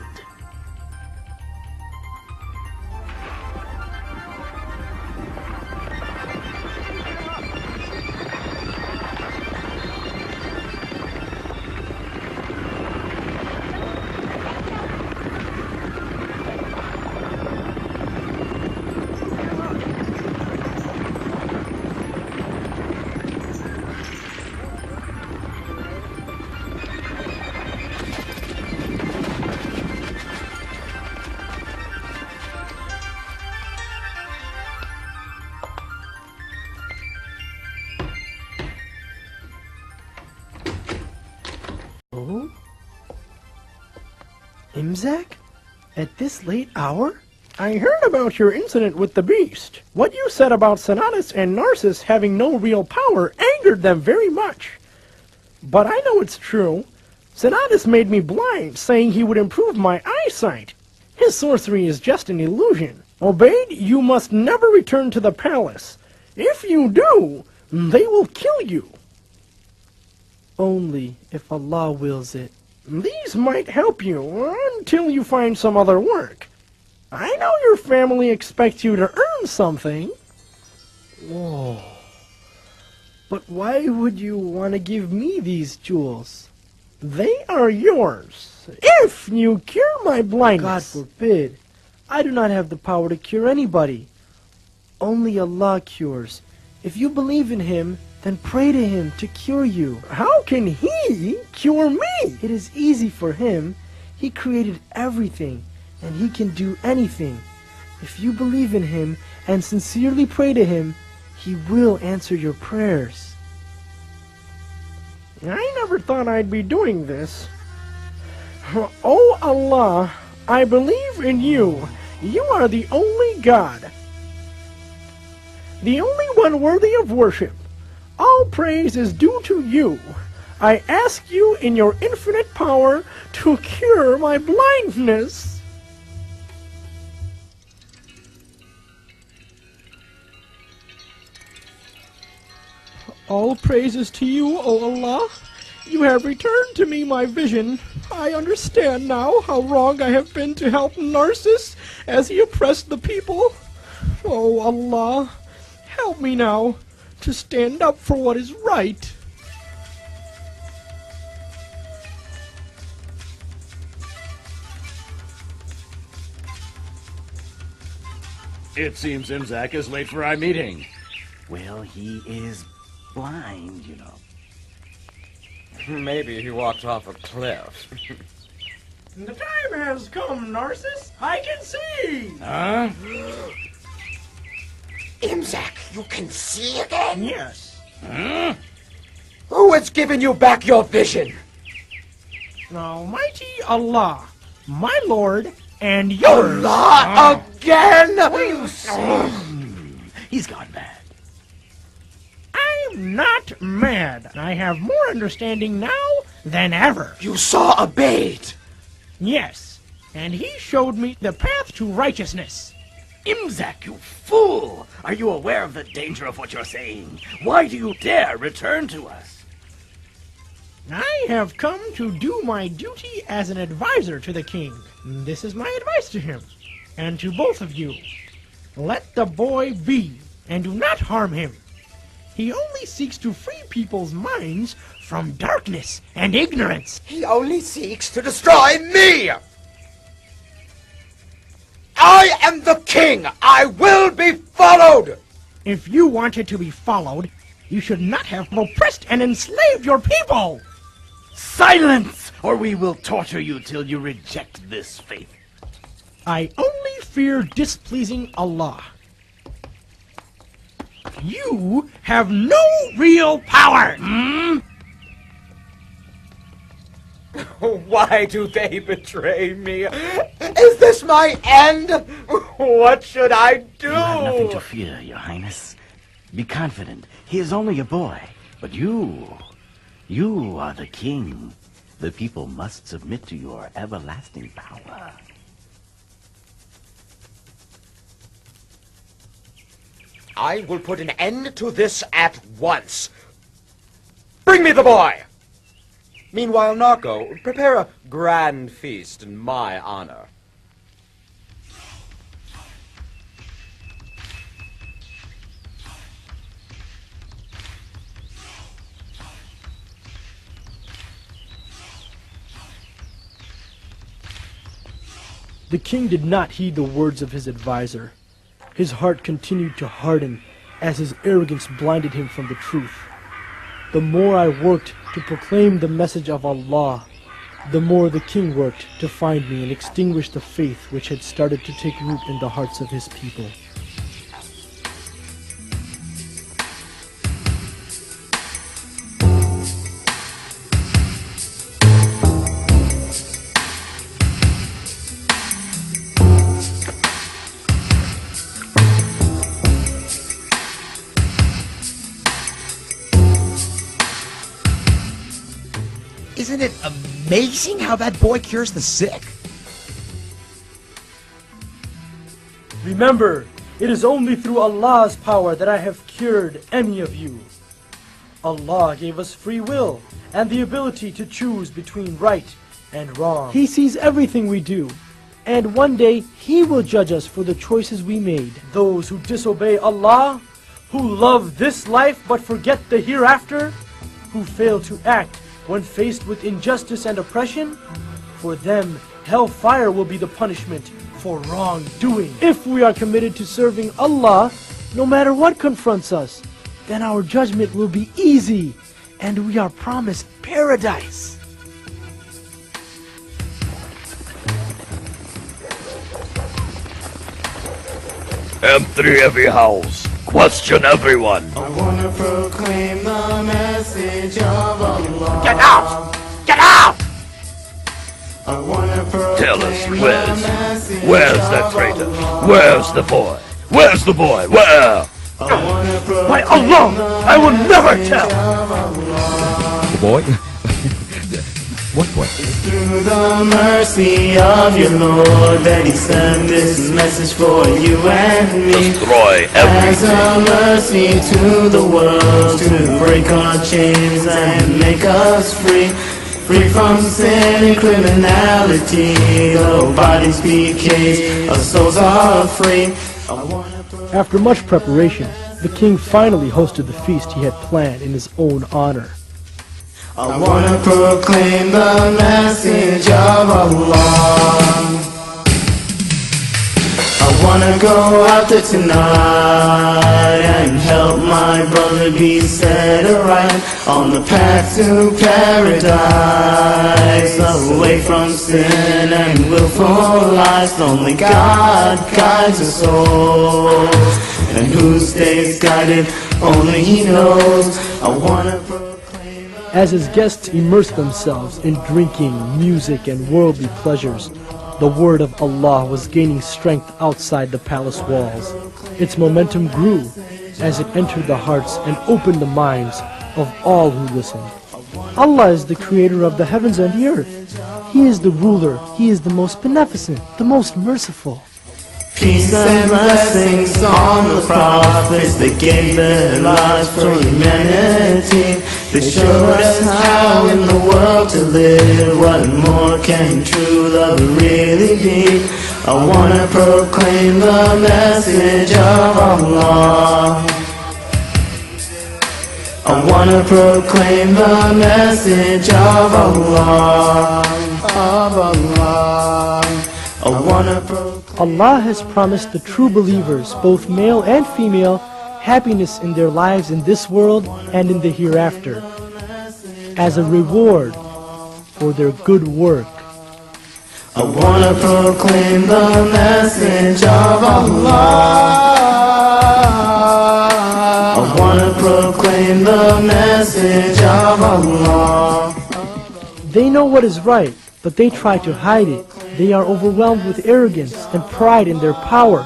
Speaker 1: Oh? Imzak? At this late hour? I heard about your incident with the beast. What you said about Sonatus and Narcissus having no real power angered them very much. But I know it's true. Sonatus made me blind, saying he would improve my eyesight. His sorcery is just an illusion. Obaid, you must never return to the palace. If you do, they will kill you. Only if Allah wills it. These might help you until you find some other work. I know your family expects you to earn something. Whoa. But why would you want to give me these jewels? They are yours, if you cure my blindness. God forbid. I do not have the power to cure anybody. Only Allah cures. If you believe in Him, then pray to Him to cure you. How can He cure me? It is easy for Him. He created everything, and He can do anything. If you believe in Him and sincerely pray to Him, He will answer your prayers. I never thought I'd be doing this. Oh Allah, I believe in you. You are the only God. The only one worthy of worship. All praise is due to you. I ask you in your infinite power to cure my blindness. All praises to you, O Allah.
Speaker 13: You have returned to me my vision. I understand now how wrong I have been to help Narcissus as he oppressed the people. Oh Allah, help me now to stand up for what is right.
Speaker 5: It seems Imzak is late for our meeting.
Speaker 3: Well, he is blind, you know.
Speaker 7: Maybe he walked off a cliff.
Speaker 9: The time has come, Narcissus. I can see.
Speaker 5: Huh?
Speaker 7: Imzak, you can see again?
Speaker 9: Yes.
Speaker 5: Huh?
Speaker 7: Who has given you back your vision?
Speaker 9: Almighty Allah, my Lord, and yours.
Speaker 7: Allah again?
Speaker 3: What are you saying? He's gone mad.
Speaker 9: I'm not mad. I have more understanding now than ever.
Speaker 7: You saw a bait.
Speaker 9: Yes, and he showed me the path to righteousness.
Speaker 3: Imzak, you fool! Are you aware of the danger of what you're saying? Why do you dare return to us?
Speaker 9: I have come to do my duty as an advisor to the king. This is my advice to him, and to both of you. Let the boy be, and do not harm him. He only seeks to free people's minds from darkness and ignorance.
Speaker 7: He only seeks to destroy me! I am the king! I will be followed!
Speaker 9: If you wanted to be followed, you should not have oppressed and enslaved your people!
Speaker 3: Silence, or we will torture you till you reject this faith.
Speaker 9: I only fear displeasing Allah. You have no real power!
Speaker 7: Why do they betray me? Is this my end? What should I do?
Speaker 3: You have nothing to fear, Your Highness. Be confident. He is only a boy. But you are the king. The people must submit to your everlasting power.
Speaker 7: I will put an end to this at once. Bring me the boy! Meanwhile, Narco, prepare a grand feast in my honor.
Speaker 1: The king did not heed the words of his advisor. His heart continued to harden as his arrogance blinded him from the truth. The more I worked to proclaim the message of Allah, the more the king worked to find me and extinguish the faith which had started to take root in the hearts of his people.
Speaker 8: Isn't it amazing how that boy cures the sick?
Speaker 1: Remember, it is only through Allah's power that I have cured any of you. Allah gave us free will and the ability to choose between right and wrong. He sees everything we do, and one day He will judge us for the choices we made. Those who disobey Allah, who love this life but forget the hereafter, who fail to act when faced with injustice and oppression, for them, hellfire will be the punishment for wrongdoing. If we are committed to serving Allah, no matter what confronts us, then our judgment will be easy, and we are promised paradise.
Speaker 14: M3 every house. Question everyone.
Speaker 6: I wanna proclaim the message of Allah.
Speaker 14: Get out! Get out!
Speaker 6: I wanna
Speaker 14: Tell us,
Speaker 6: proclaim
Speaker 14: where's that traitor? Where's the boy? Where's the boy? Where?
Speaker 6: By
Speaker 14: Allah, I will never tell!
Speaker 8: The boy?
Speaker 2: What way?
Speaker 6: Through the mercy of your Lord that He sent this message for you and me.
Speaker 14: Destroy
Speaker 6: As
Speaker 14: everything.
Speaker 6: a mercy to the world, to break our chains and make us free. Free from sin and criminality. Though bodies be caged, our souls are free.
Speaker 1: After much preparation, the king finally hosted the feast he had planned in his own honor.
Speaker 6: I wanna proclaim the message of Allah. I wanna go out there tonight and help my brother be set right on the path to paradise, away from sin and willful lies. Only God guides us all, and who stays guided only He knows. I wanna
Speaker 1: As his guests immersed themselves in drinking, music, and worldly pleasures, the word of Allah was gaining strength outside the palace walls. Its momentum grew as it entered the hearts and opened the minds of all who listened. Allah is the creator of the heavens and the earth. He is the ruler. He is the most beneficent, the most merciful.
Speaker 6: Peace and blessings on the prophets that gave their lives for humanity. They showed us how in the world to live. What more can true love really be? I wanna proclaim the message of Allah. I wanna proclaim the message of Allah. Of Allah. I wanna proclaim.
Speaker 1: Allah has promised the true believers, both male and female, happiness in their lives in this world and in the hereafter, as a reward for their good work.
Speaker 6: I wanna proclaim the message of Allah. I wanna proclaim the message of Allah.
Speaker 1: They know what is right, but they try to hide it. They are overwhelmed with arrogance and pride in their power.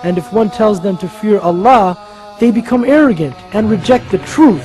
Speaker 1: And if one tells them to fear Allah, they become arrogant and reject the truth.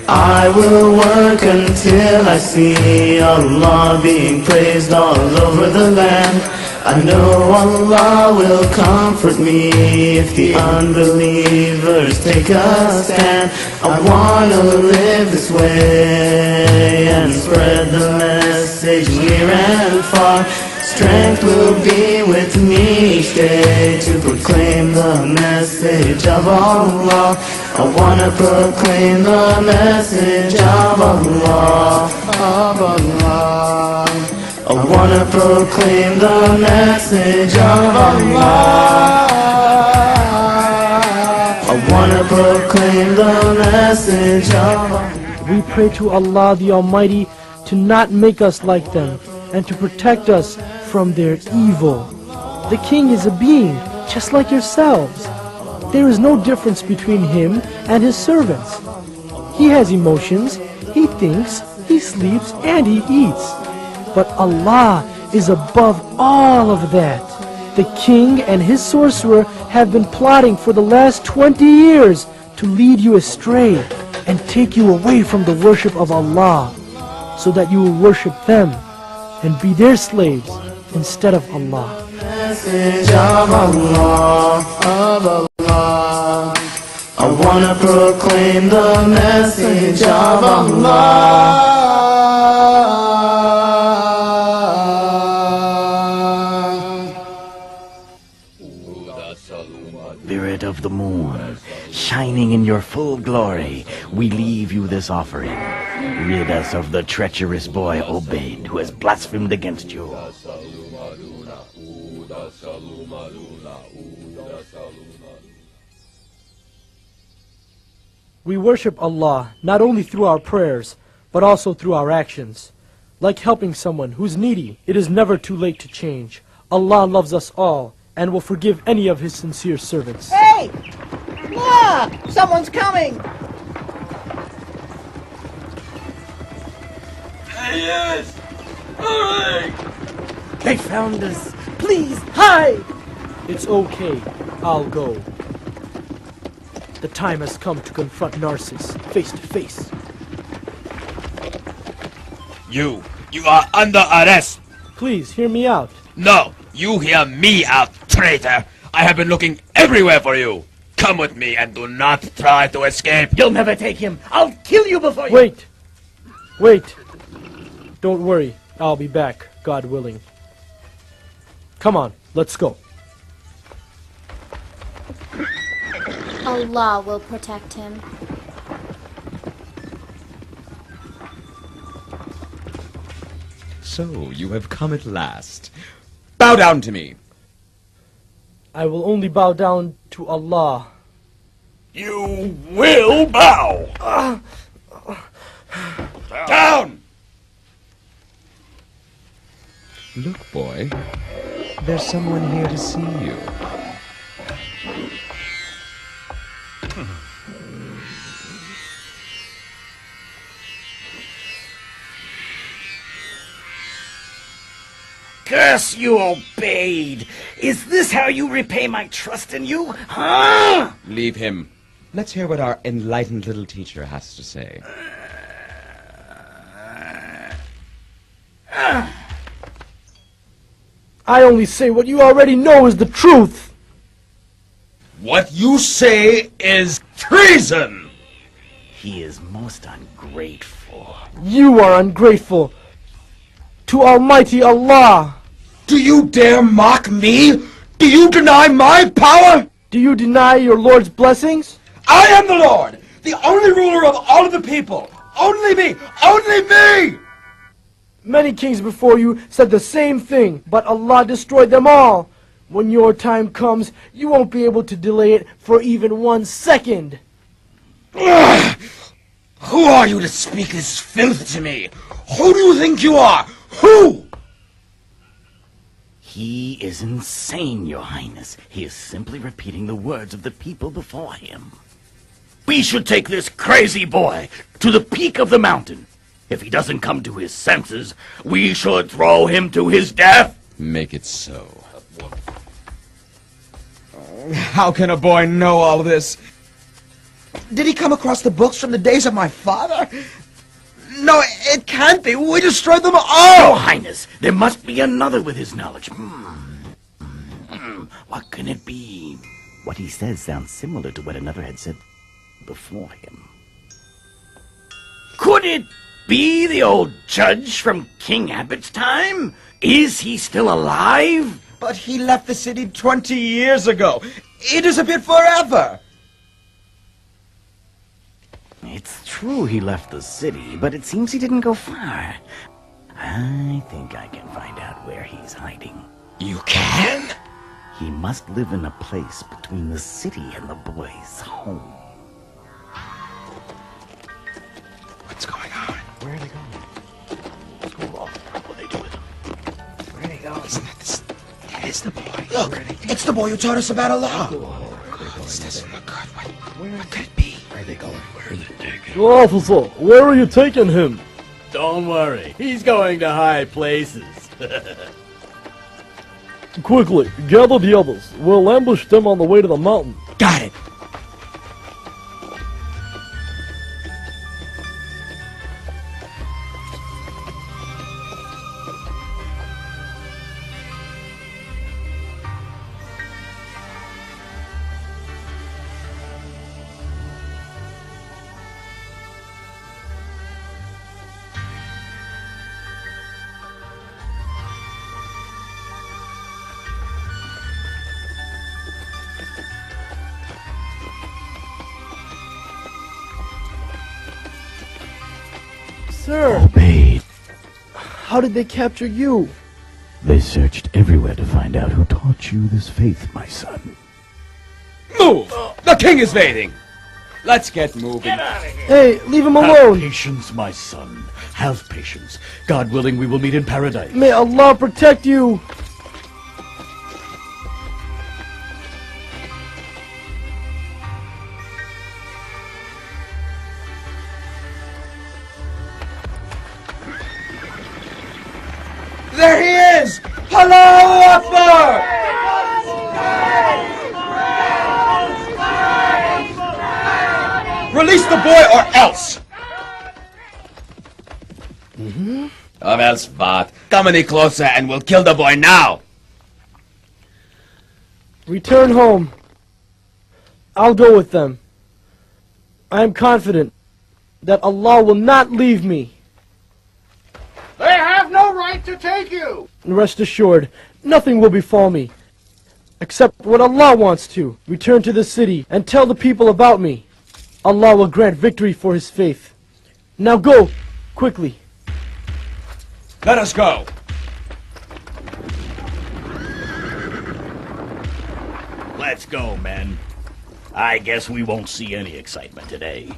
Speaker 6: I will work until I see Allah being praised all over the land. I know Allah will comfort me if the unbelievers take a stand. I wanna live this way and spread the message near and far. Strength will be with me each day to proclaim the message of Allah. I wanna proclaim the message of Allah, of Allah. I wanna proclaim the message of Allah. I wanna proclaim the message of Allah.
Speaker 1: We pray to Allah the Almighty to not make us like them and to protect us from their evil. The king is a being just like yourselves. There is no difference between him and his servants. He has emotions, he thinks, he sleeps, and he eats. But Allah is above all of that. The king and his sorcerer have been plotting for the last 20 years to lead you astray and take you away from the worship of Allah, so that you will worship them and be their slaves instead of Allah.
Speaker 6: Message of Allah, of Allah. I wanna proclaim the message of Allah.
Speaker 3: Spirit of the moon, shining in your full glory, we leave you this offering. Rid us of the treacherous boy Obaid, who has blasphemed against you.
Speaker 1: We worship Allah not only through our prayers, but also through our actions. Like helping someone who's needy, it is never too late to change. Allah loves us all and will forgive any of His sincere servants.
Speaker 9: Hey! Look! Someone's coming!
Speaker 14: Yes! Hurry!
Speaker 9: They found us! Please, hide!
Speaker 1: It's okay. I'll go. The time has come to confront Narcissus face to face.
Speaker 8: You are under arrest.
Speaker 1: Please, hear me out.
Speaker 8: No, you hear me out, traitor. I have been looking everywhere for you. Come with me and do not try to escape.
Speaker 11: You'll never take him. I'll kill you before you...
Speaker 1: Wait! Wait! Don't worry, I'll be back, God willing. Come on, let's go.
Speaker 10: Allah will protect him.
Speaker 8: So, you have come at last. Bow down to me.
Speaker 1: I will only bow down to Allah.
Speaker 14: You will bow!
Speaker 8: Down! Look, boy. There's someone here to see you.
Speaker 11: Curse you obeyed! Is this how you repay my trust in you? Huh?
Speaker 8: Leave him. Let's hear what our enlightened little teacher has to say.
Speaker 1: I only say what you already know is the truth!
Speaker 8: What you say is treason!
Speaker 11: He is most ungrateful.
Speaker 1: You are ungrateful to Almighty Allah!
Speaker 8: Do you dare mock me? Do you deny my power?
Speaker 1: Do you deny your Lord's blessings?
Speaker 8: I am the Lord, the only ruler of all of the people. Only me! Only me!
Speaker 1: Many kings before you said the same thing, but Allah destroyed them all. When your time comes, you won't be able to delay it for even 1 second.
Speaker 8: Ugh! Who are you to speak this filth to me? Who do you think you are? Who?
Speaker 3: He is insane, Your Highness. He is simply repeating the words of the people before him.
Speaker 14: We should take this crazy boy to the peak of the mountain. If he doesn't come to his senses, we should throw him to his death.
Speaker 8: Make it so. How can a boy know all this? Did he come across the books from the days of my father? No, it can't be. We destroyed them all!
Speaker 14: Your Highness, there must be another with his knowledge.
Speaker 3: What can it be? What he says sounds similar to what another had said before him.
Speaker 14: Could it be the old judge from King Abbott's time? Is he still alive?
Speaker 8: But he left the city 20 years ago. He disappeared forever.
Speaker 3: It's true he left the city, but it seems he didn't go far. I think I can find out where he's hiding.
Speaker 8: You can?
Speaker 3: He must live in a place between the city and the boy's home.
Speaker 8: What's going on?
Speaker 3: Where are they going? What's going on? What will they do with him?
Speaker 8: Where are they going? Isn't that this? That is the boy. Look, it's the boy who taught us about Allah. This doesn't look good. What could it be?
Speaker 3: Where are they going? Where are they taking?
Speaker 1: Officer, where are you taking him?
Speaker 5: Don't worry, he's going to high places.
Speaker 1: Quickly, gather the others. We'll ambush them on the way to the mountain.
Speaker 8: Got it.
Speaker 1: Sir,
Speaker 2: Obeyed.
Speaker 1: how did they capture you?
Speaker 2: They searched everywhere to find out who taught you this faith, my son.
Speaker 8: Move! The king is waiting. Let's get moving.
Speaker 1: Hey, leave him
Speaker 5: Have
Speaker 1: alone.
Speaker 5: patience, my son. Have patience. God willing, we will meet in paradise.
Speaker 1: May Allah protect you.
Speaker 8: There he is! Allahu Akbar! Release the boy or else! Oh, well, Spot. Come any closer and we'll kill the boy now.
Speaker 1: Return home. I'll go with them. I am confident that Allah will not leave me.
Speaker 5: They have no right to take you!
Speaker 1: And rest assured, nothing will befall me, except what Allah wants to. Return to the city and tell the people about me. Allah will grant victory for His faith. Now go, quickly.
Speaker 8: Let us go.
Speaker 14: Let's go, men. I guess we won't see any excitement today.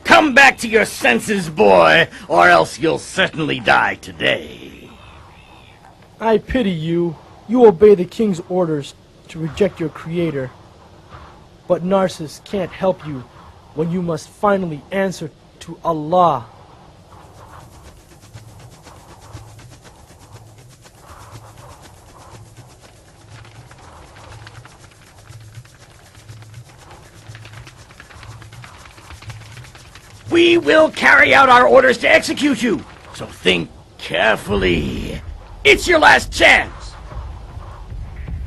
Speaker 14: Come back to your senses, boy, or else you'll certainly die today.
Speaker 1: I pity you. You obey the king's orders to reject your creator. But Narcissus can't help you when you must finally answer to Allah.
Speaker 14: We will carry out our orders to execute you, so think carefully. It's your last chance.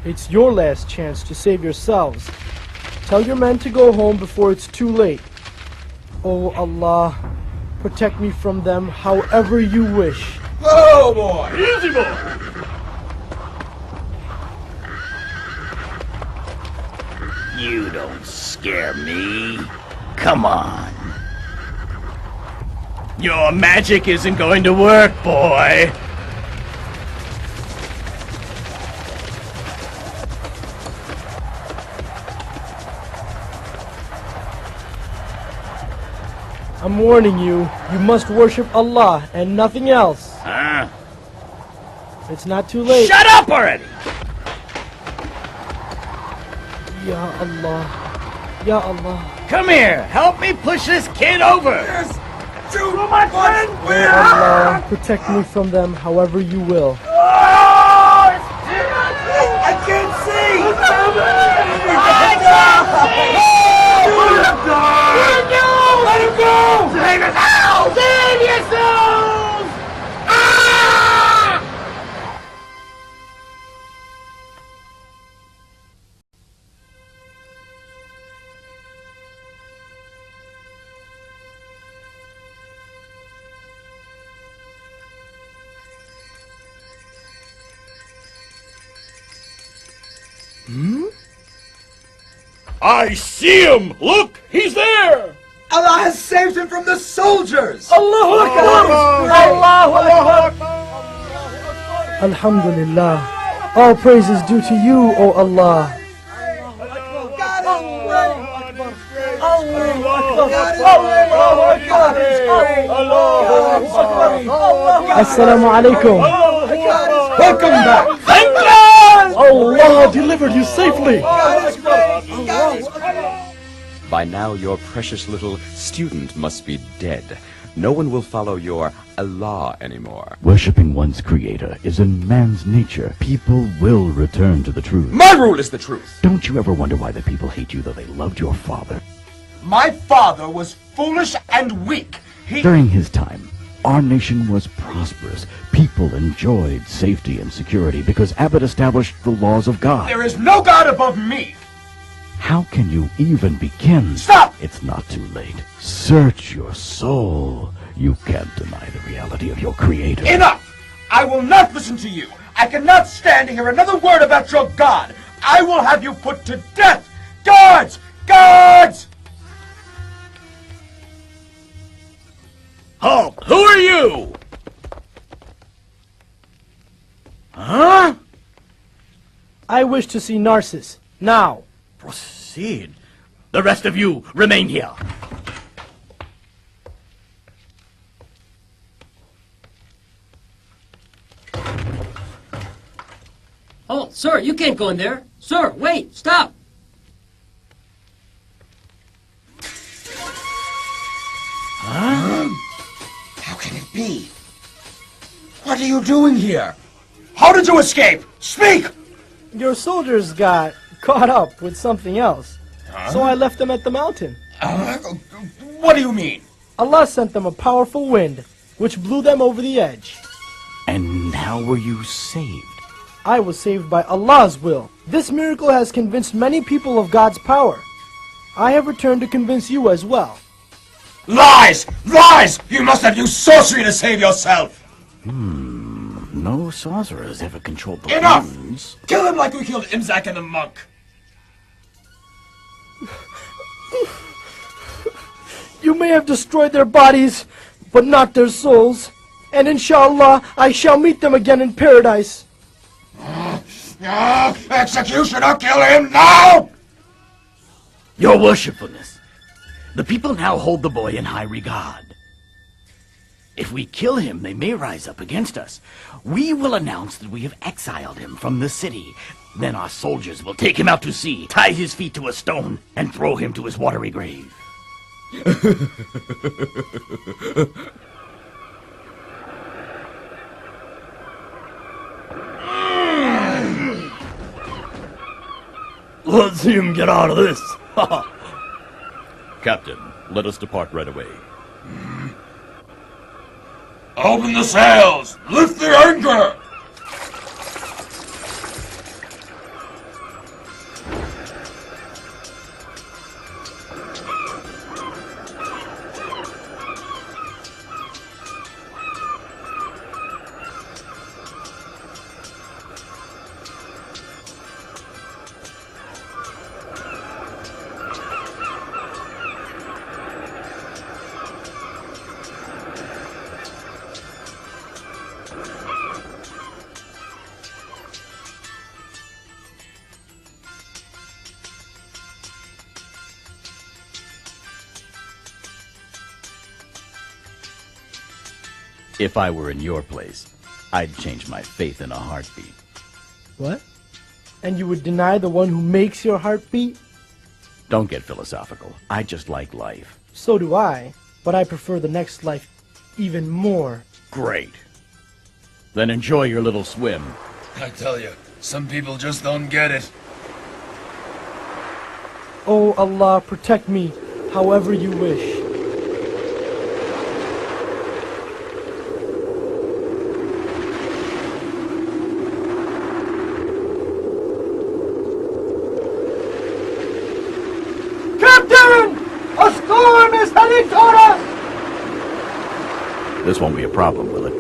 Speaker 1: It's your last chance to save yourselves. Tell your men to go home before it's too late. Oh Allah, protect me from them however you wish.
Speaker 8: Oh boy!
Speaker 14: Easy, boy! You don't scare me. Come on. Your magic isn't going to work, boy.
Speaker 1: I'm warning you, you must worship Allah and nothing else.
Speaker 14: Huh?
Speaker 1: It's not too late.
Speaker 14: Shut up already!
Speaker 1: Ya Allah. Ya Allah.
Speaker 14: Come here, help me push this kid over!
Speaker 8: Yes!
Speaker 14: Shoot my friend!
Speaker 1: Oh Allah, protect me from them however you will.
Speaker 8: I can't see! Let him go!
Speaker 14: Save yourself! Save yourself! Ah! I see him! Look! He's there!
Speaker 8: Allah has saved him from the soldiers!
Speaker 1: Allahu Akbar! Allahu Akbar! Alhamdulillah. All praise is due to you, O Allah. Assalamu alaikum.
Speaker 8: Welcome back!
Speaker 14: Thank God!
Speaker 1: Allah delivered you safely.
Speaker 15: By now your precious little student must be dead. No one will follow your Allah anymore.
Speaker 2: Worshipping one's creator is in man's nature. People will return to the truth.
Speaker 8: My rule is the truth.
Speaker 2: Don't you ever wonder why the people hate you, though they loved your father?
Speaker 8: My father was foolish and weak.
Speaker 2: During his time, our nation was prosperous. People enjoyed safety and security because Abbott established the laws of God.
Speaker 8: There is no God above me.
Speaker 2: How can you even begin?
Speaker 8: Stop!
Speaker 2: It's not too late. Search your soul. You can't deny the reality of your creator.
Speaker 8: Enough! I will not listen to you. I cannot stand to hear another word about your God. I will have you put to death. Guards! Guards!
Speaker 14: Halt! Who are you? Huh?
Speaker 1: I wish to see Narcissus, now.
Speaker 14: Proceed. The rest of you remain here.
Speaker 16: Oh, sir, you can't go in there. Sir, wait, stop.
Speaker 8: can it be? What are you doing here? How did you escape? Speak!
Speaker 1: Your soldiers got caught up with something else. So I left them at the mountain.
Speaker 8: What do you mean?
Speaker 1: Allah sent them a powerful wind, which blew them over the edge.
Speaker 3: And how were you saved?
Speaker 1: I was saved by Allah's will. This miracle has convinced many people of God's power. I have returned to convince you as well.
Speaker 8: Lies! Lies! You must have used sorcery to save yourself!
Speaker 3: No sorcerers ever controlled the
Speaker 8: Enough!
Speaker 3: winds.
Speaker 8: Kill him like we killed Imzak and the monk!
Speaker 1: You may have destroyed their bodies, but not their souls. And inshallah, I shall meet them again in paradise.
Speaker 8: Executioner, kill him now!
Speaker 14: Your worshipfulness, the people now hold the boy in high regard. If we kill him, they may rise up against us. We will announce that we have exiled him from the city. Then our soldiers will take him out to sea, tie his feet to a stone, and throw him to his watery grave.
Speaker 5: Let's see him get out of this. Captain, let us depart right away.
Speaker 8: Open the sails! Lift the anchor!
Speaker 3: If I were in your place, I'd change my faith in a heartbeat.
Speaker 1: What? And you would deny the one who makes your heart beat?
Speaker 3: Don't get philosophical. I just like life.
Speaker 1: So do I, but I prefer the next life even more.
Speaker 5: Great. Then enjoy your little swim.
Speaker 8: I tell you, some people just don't get it.
Speaker 1: Oh Allah, protect me however you wish.
Speaker 6: A storm is heading toward us!
Speaker 3: This won't be a problem, will it?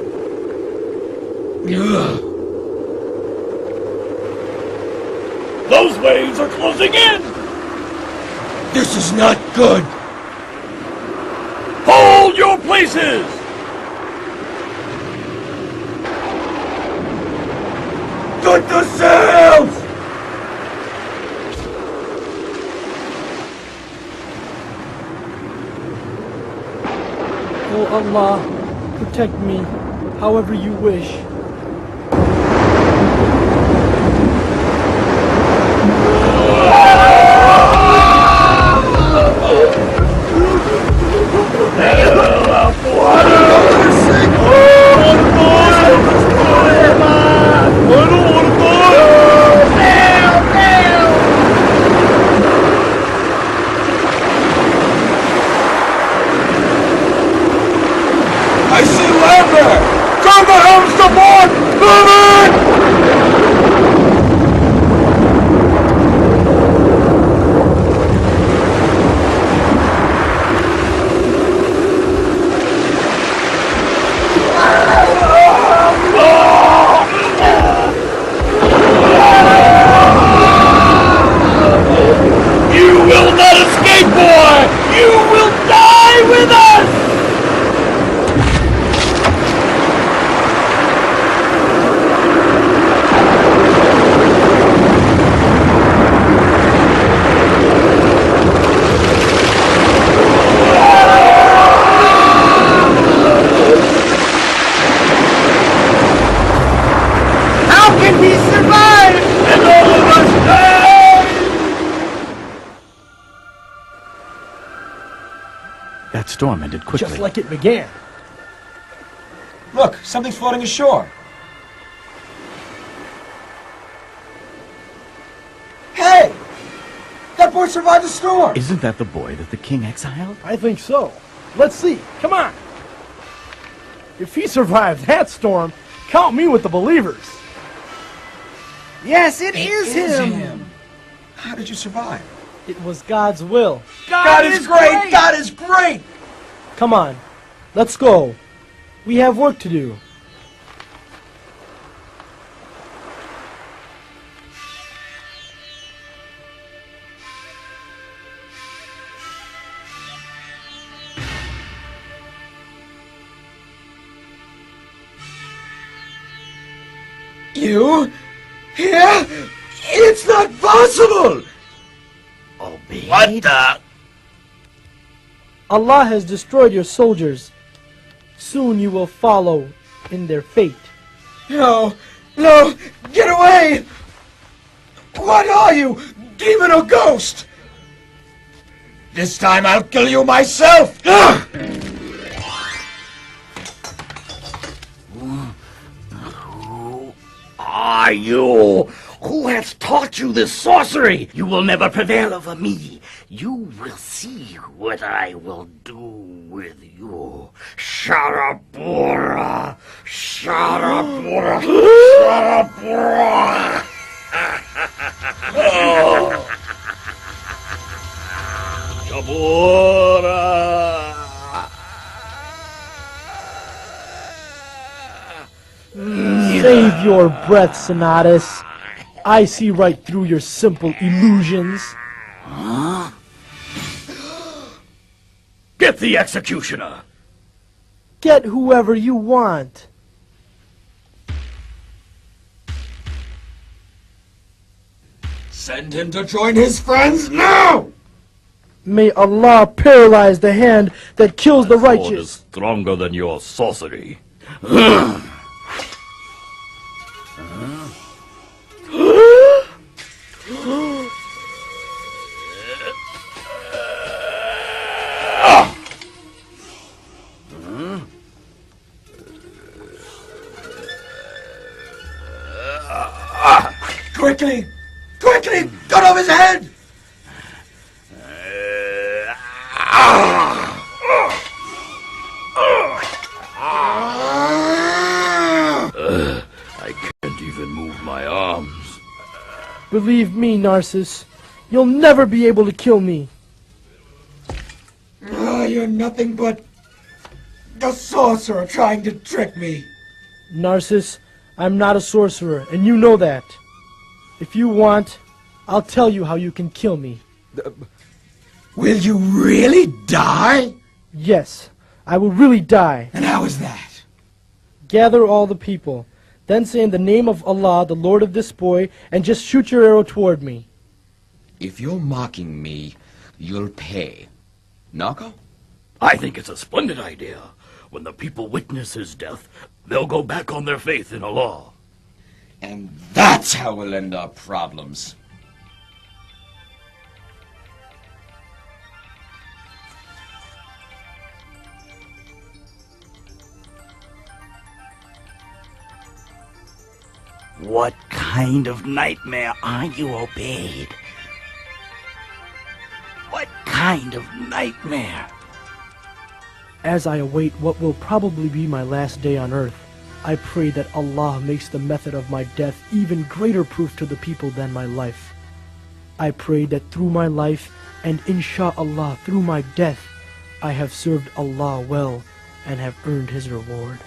Speaker 5: Those waves are closing in!
Speaker 8: This is not good!
Speaker 5: Hold your places!
Speaker 8: Get the sails!
Speaker 1: Oh Allah, protect me however you wish.
Speaker 8: I see land there! Turn the helms to port! Move it!
Speaker 5: You will not escape, boy! You will die with us!
Speaker 6: How can we survive?
Speaker 5: And all of us die!
Speaker 3: That storm ended quickly.
Speaker 1: Just like it began.
Speaker 8: Look, something's floating ashore. Hey! That boy survived the storm!
Speaker 3: Isn't that the boy that the king exiled?
Speaker 1: I think so. Let's see. Come on. If he survived that storm, count me with the believers.
Speaker 9: Yes, it is him.
Speaker 8: How did you survive?
Speaker 1: It was God's will.
Speaker 8: God is great! God is great!
Speaker 1: Come on. Let's go. We have work to do.
Speaker 8: You? Here? It's not possible!
Speaker 14: What the?
Speaker 1: Allah has destroyed your soldiers. Soon you will follow in their fate.
Speaker 8: No! No! Get away! What are you? Demon or ghost? This time I'll kill you myself!
Speaker 14: Who are you? Who has taught you this sorcery? You will never prevail over me. You will see what I will do with you. Sharapura! Sharapura! Sharapura! Shabura!
Speaker 1: Save your breath, Sonatus. I see right through your simple illusions.
Speaker 14: Huh? Get the executioner!
Speaker 1: Get whoever you want.
Speaker 8: Send him to join his friends now!
Speaker 1: May Allah paralyze the hand that kills the
Speaker 14: Sword is
Speaker 1: righteous.
Speaker 14: stronger than your sorcery.
Speaker 8: Quickly! Quickly! Cut off his head!
Speaker 14: I can't even move my arms.
Speaker 1: Believe me, Narcissus, you'll never be able to kill me.
Speaker 8: You're nothing but a sorcerer trying to trick me.
Speaker 1: Narcissus, I'm not a sorcerer, and you know that. If you want, I'll tell you how you can kill me.
Speaker 8: Will you really die?
Speaker 1: Yes, I will really die.
Speaker 8: And how is that?
Speaker 1: Gather all the people, then say in the name of Allah, the Lord of this boy, and just shoot your arrow toward me.
Speaker 8: If you're mocking me, you'll pay. Nako?
Speaker 14: I think it's a splendid idea. When the people witness his death, they'll go back on their faith in Allah.
Speaker 8: And that's how we'll end our problems.
Speaker 14: What kind of nightmare are you, Obeyed? What kind of nightmare?
Speaker 1: As I await what will probably be my last day on earth, I pray that Allah makes the method of my death even greater proof to the people than my life. I pray that through my life, and insha'Allah through my death, I have served Allah well and have earned His reward.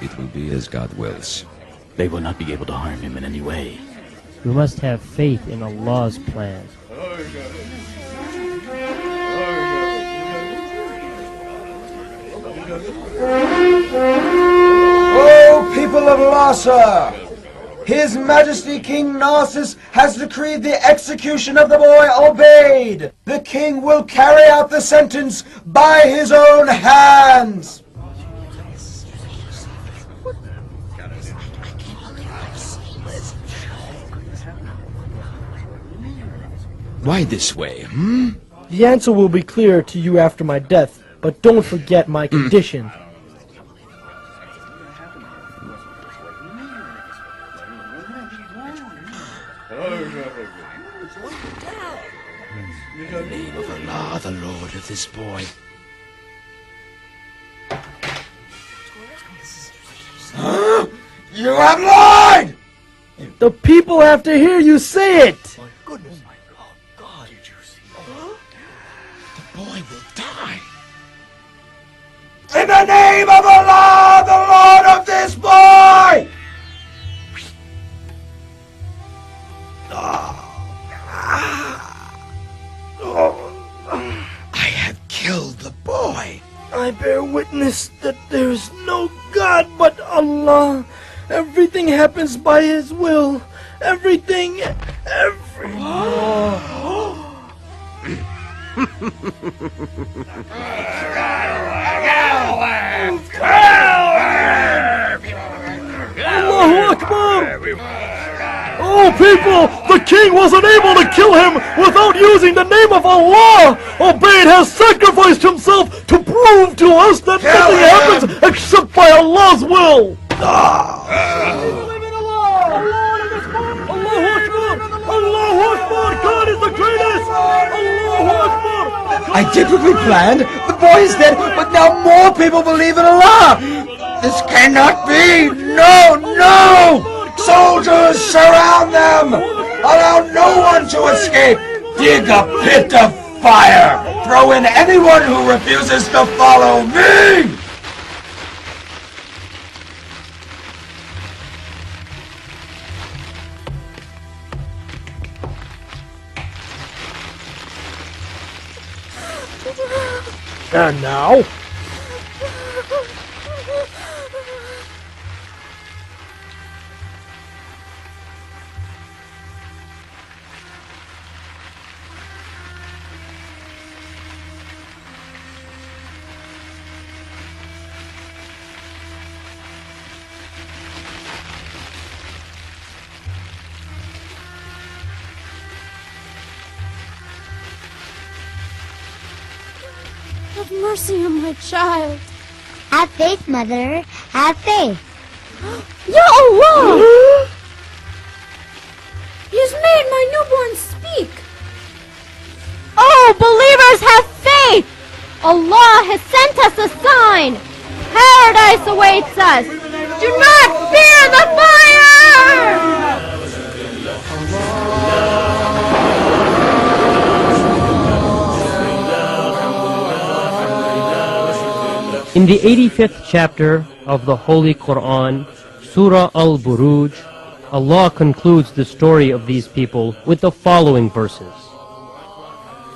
Speaker 15: It will be as God wills.
Speaker 3: They will not be able to harm him in any way.
Speaker 17: We must have faith in Allah's plan.
Speaker 7: O people of Lhasa! His Majesty King Narcissus has decreed the execution of the boy Obeid. The king will carry out the sentence by his own hands.
Speaker 8: Why this way,
Speaker 1: The answer will be clear to you after my death. But don't forget my condition.
Speaker 8: In the name of Allah, the Lord of this boy. You have lied!
Speaker 1: The people have to hear you say it!
Speaker 8: My goodness, my God. Did you see that? The boy will die. In the name of Allah, the Lord of this boy! I have killed the boy.
Speaker 1: I bear witness that there is no God but Allah. Everything happens by His will. Everything.
Speaker 4: Allahu Akbar! Oh, people! The king wasn't able to kill him without using the name of Allah! Ubayd has sacrificed himself to prove to us that nothing happens except by Allah's will! Allahu Akbar! Allahu Akbar! God is the greatest! Allahu Akbar!
Speaker 8: I did what we planned. The boy is dead, but now more people believe in Allah. This cannot be. No, no! Soldiers, surround them! Allow no one to escape! Dig a pit of fire! Throw in anyone who refuses to follow me!
Speaker 1: And now?
Speaker 10: Have mercy on my child.
Speaker 12: Have faith, Mother. Have faith.
Speaker 10: Ya Allah! He's made my newborn speak. Oh, believers, have faith! Allah has sent us a sign. Paradise awaits us. Do not fear the fire!
Speaker 17: In the 85th chapter of the Holy Quran, Surah Al-Buruj, Allah concludes the story of these people with the following verses.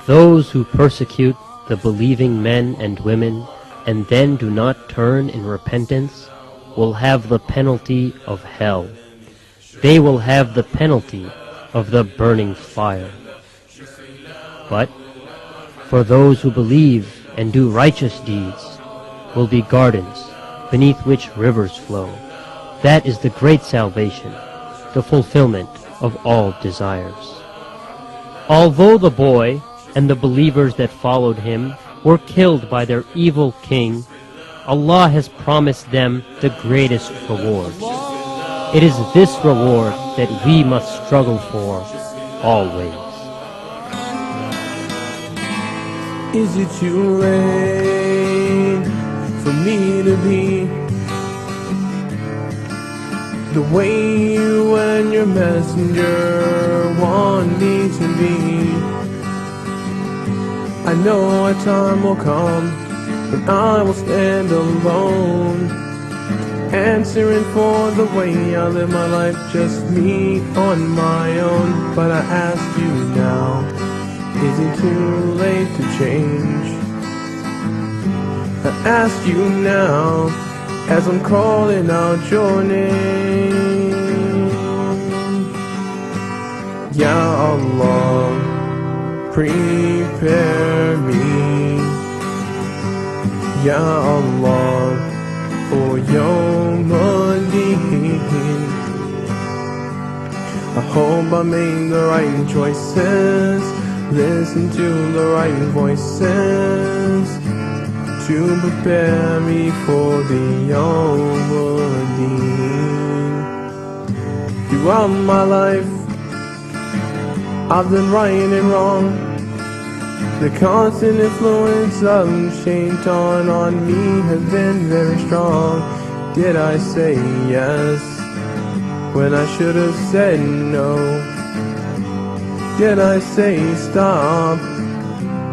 Speaker 17: Those who persecute the believing men and women and then do not turn in repentance will have the penalty of hell. They will have the penalty of the burning fire. But for those who believe and do righteous deeds will be gardens beneath which rivers flow. That is the great salvation, the fulfillment of all desires. Although the boy and the believers that followed him were killed by their evil king, Allah has promised them the greatest reward. It is this reward that we must struggle for always.
Speaker 18: Is it too late for me to be the way you and your messenger want me to be? I know a time will come when I will stand alone, answering for the way I live my life, just me on my own. But I ask you now, is it too late to change? I ask you now, as I'm calling out your name. Ya Allah, prepare me, Ya Allah, for Yawm al-Din. I hope I made the right choices, listen to the right voices, to prepare me for the Yawm-ul-Deen. Throughout my life, I've done right and wrong. The constant influence of Shaitan on me has been very strong. Did I say yes when I should have said no? Did I say stop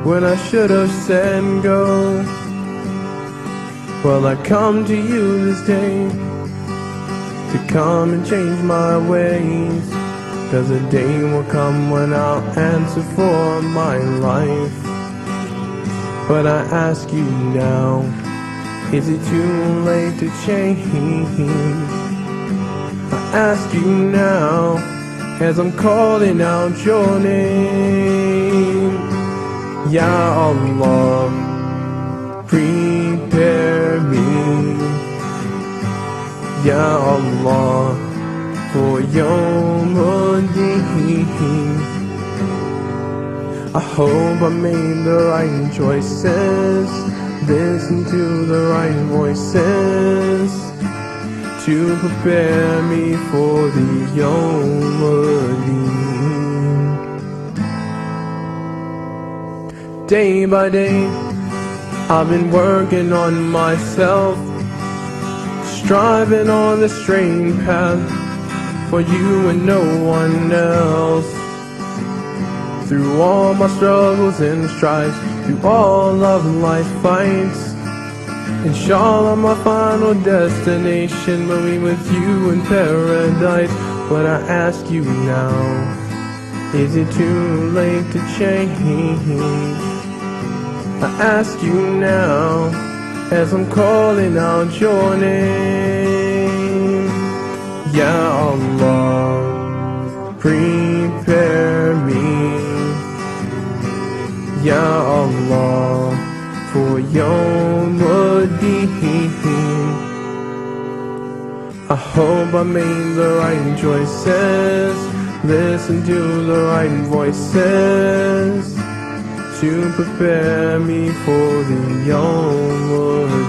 Speaker 18: when I should have said go? Well, I come to you this day to come and change my ways, 'cause a day will come when I'll answer for my life. But I ask you now, is it too late to change? I ask you now, as I'm calling out your name. Ya Allah, prepare me. Ya Allah, for Yawm-ul-Deen. I hope I made the right choices, listen to the right voices, to prepare me for the Yawm-ul-Deen. Day by day, I've been working on myself, striving on the straight path for you and no one else. Through all my struggles and strides, through all of life's fights, inshallah my final destination will be with you in paradise. But I ask you now, is it too late to change? I ask you now, as I'm calling out your name. Ya Allah, prepare me. Ya Allah, for Yawm-ul-Deen. I hope I made the right choices, listen to the right voices, to prepare me for the Yawm-ul-Deen.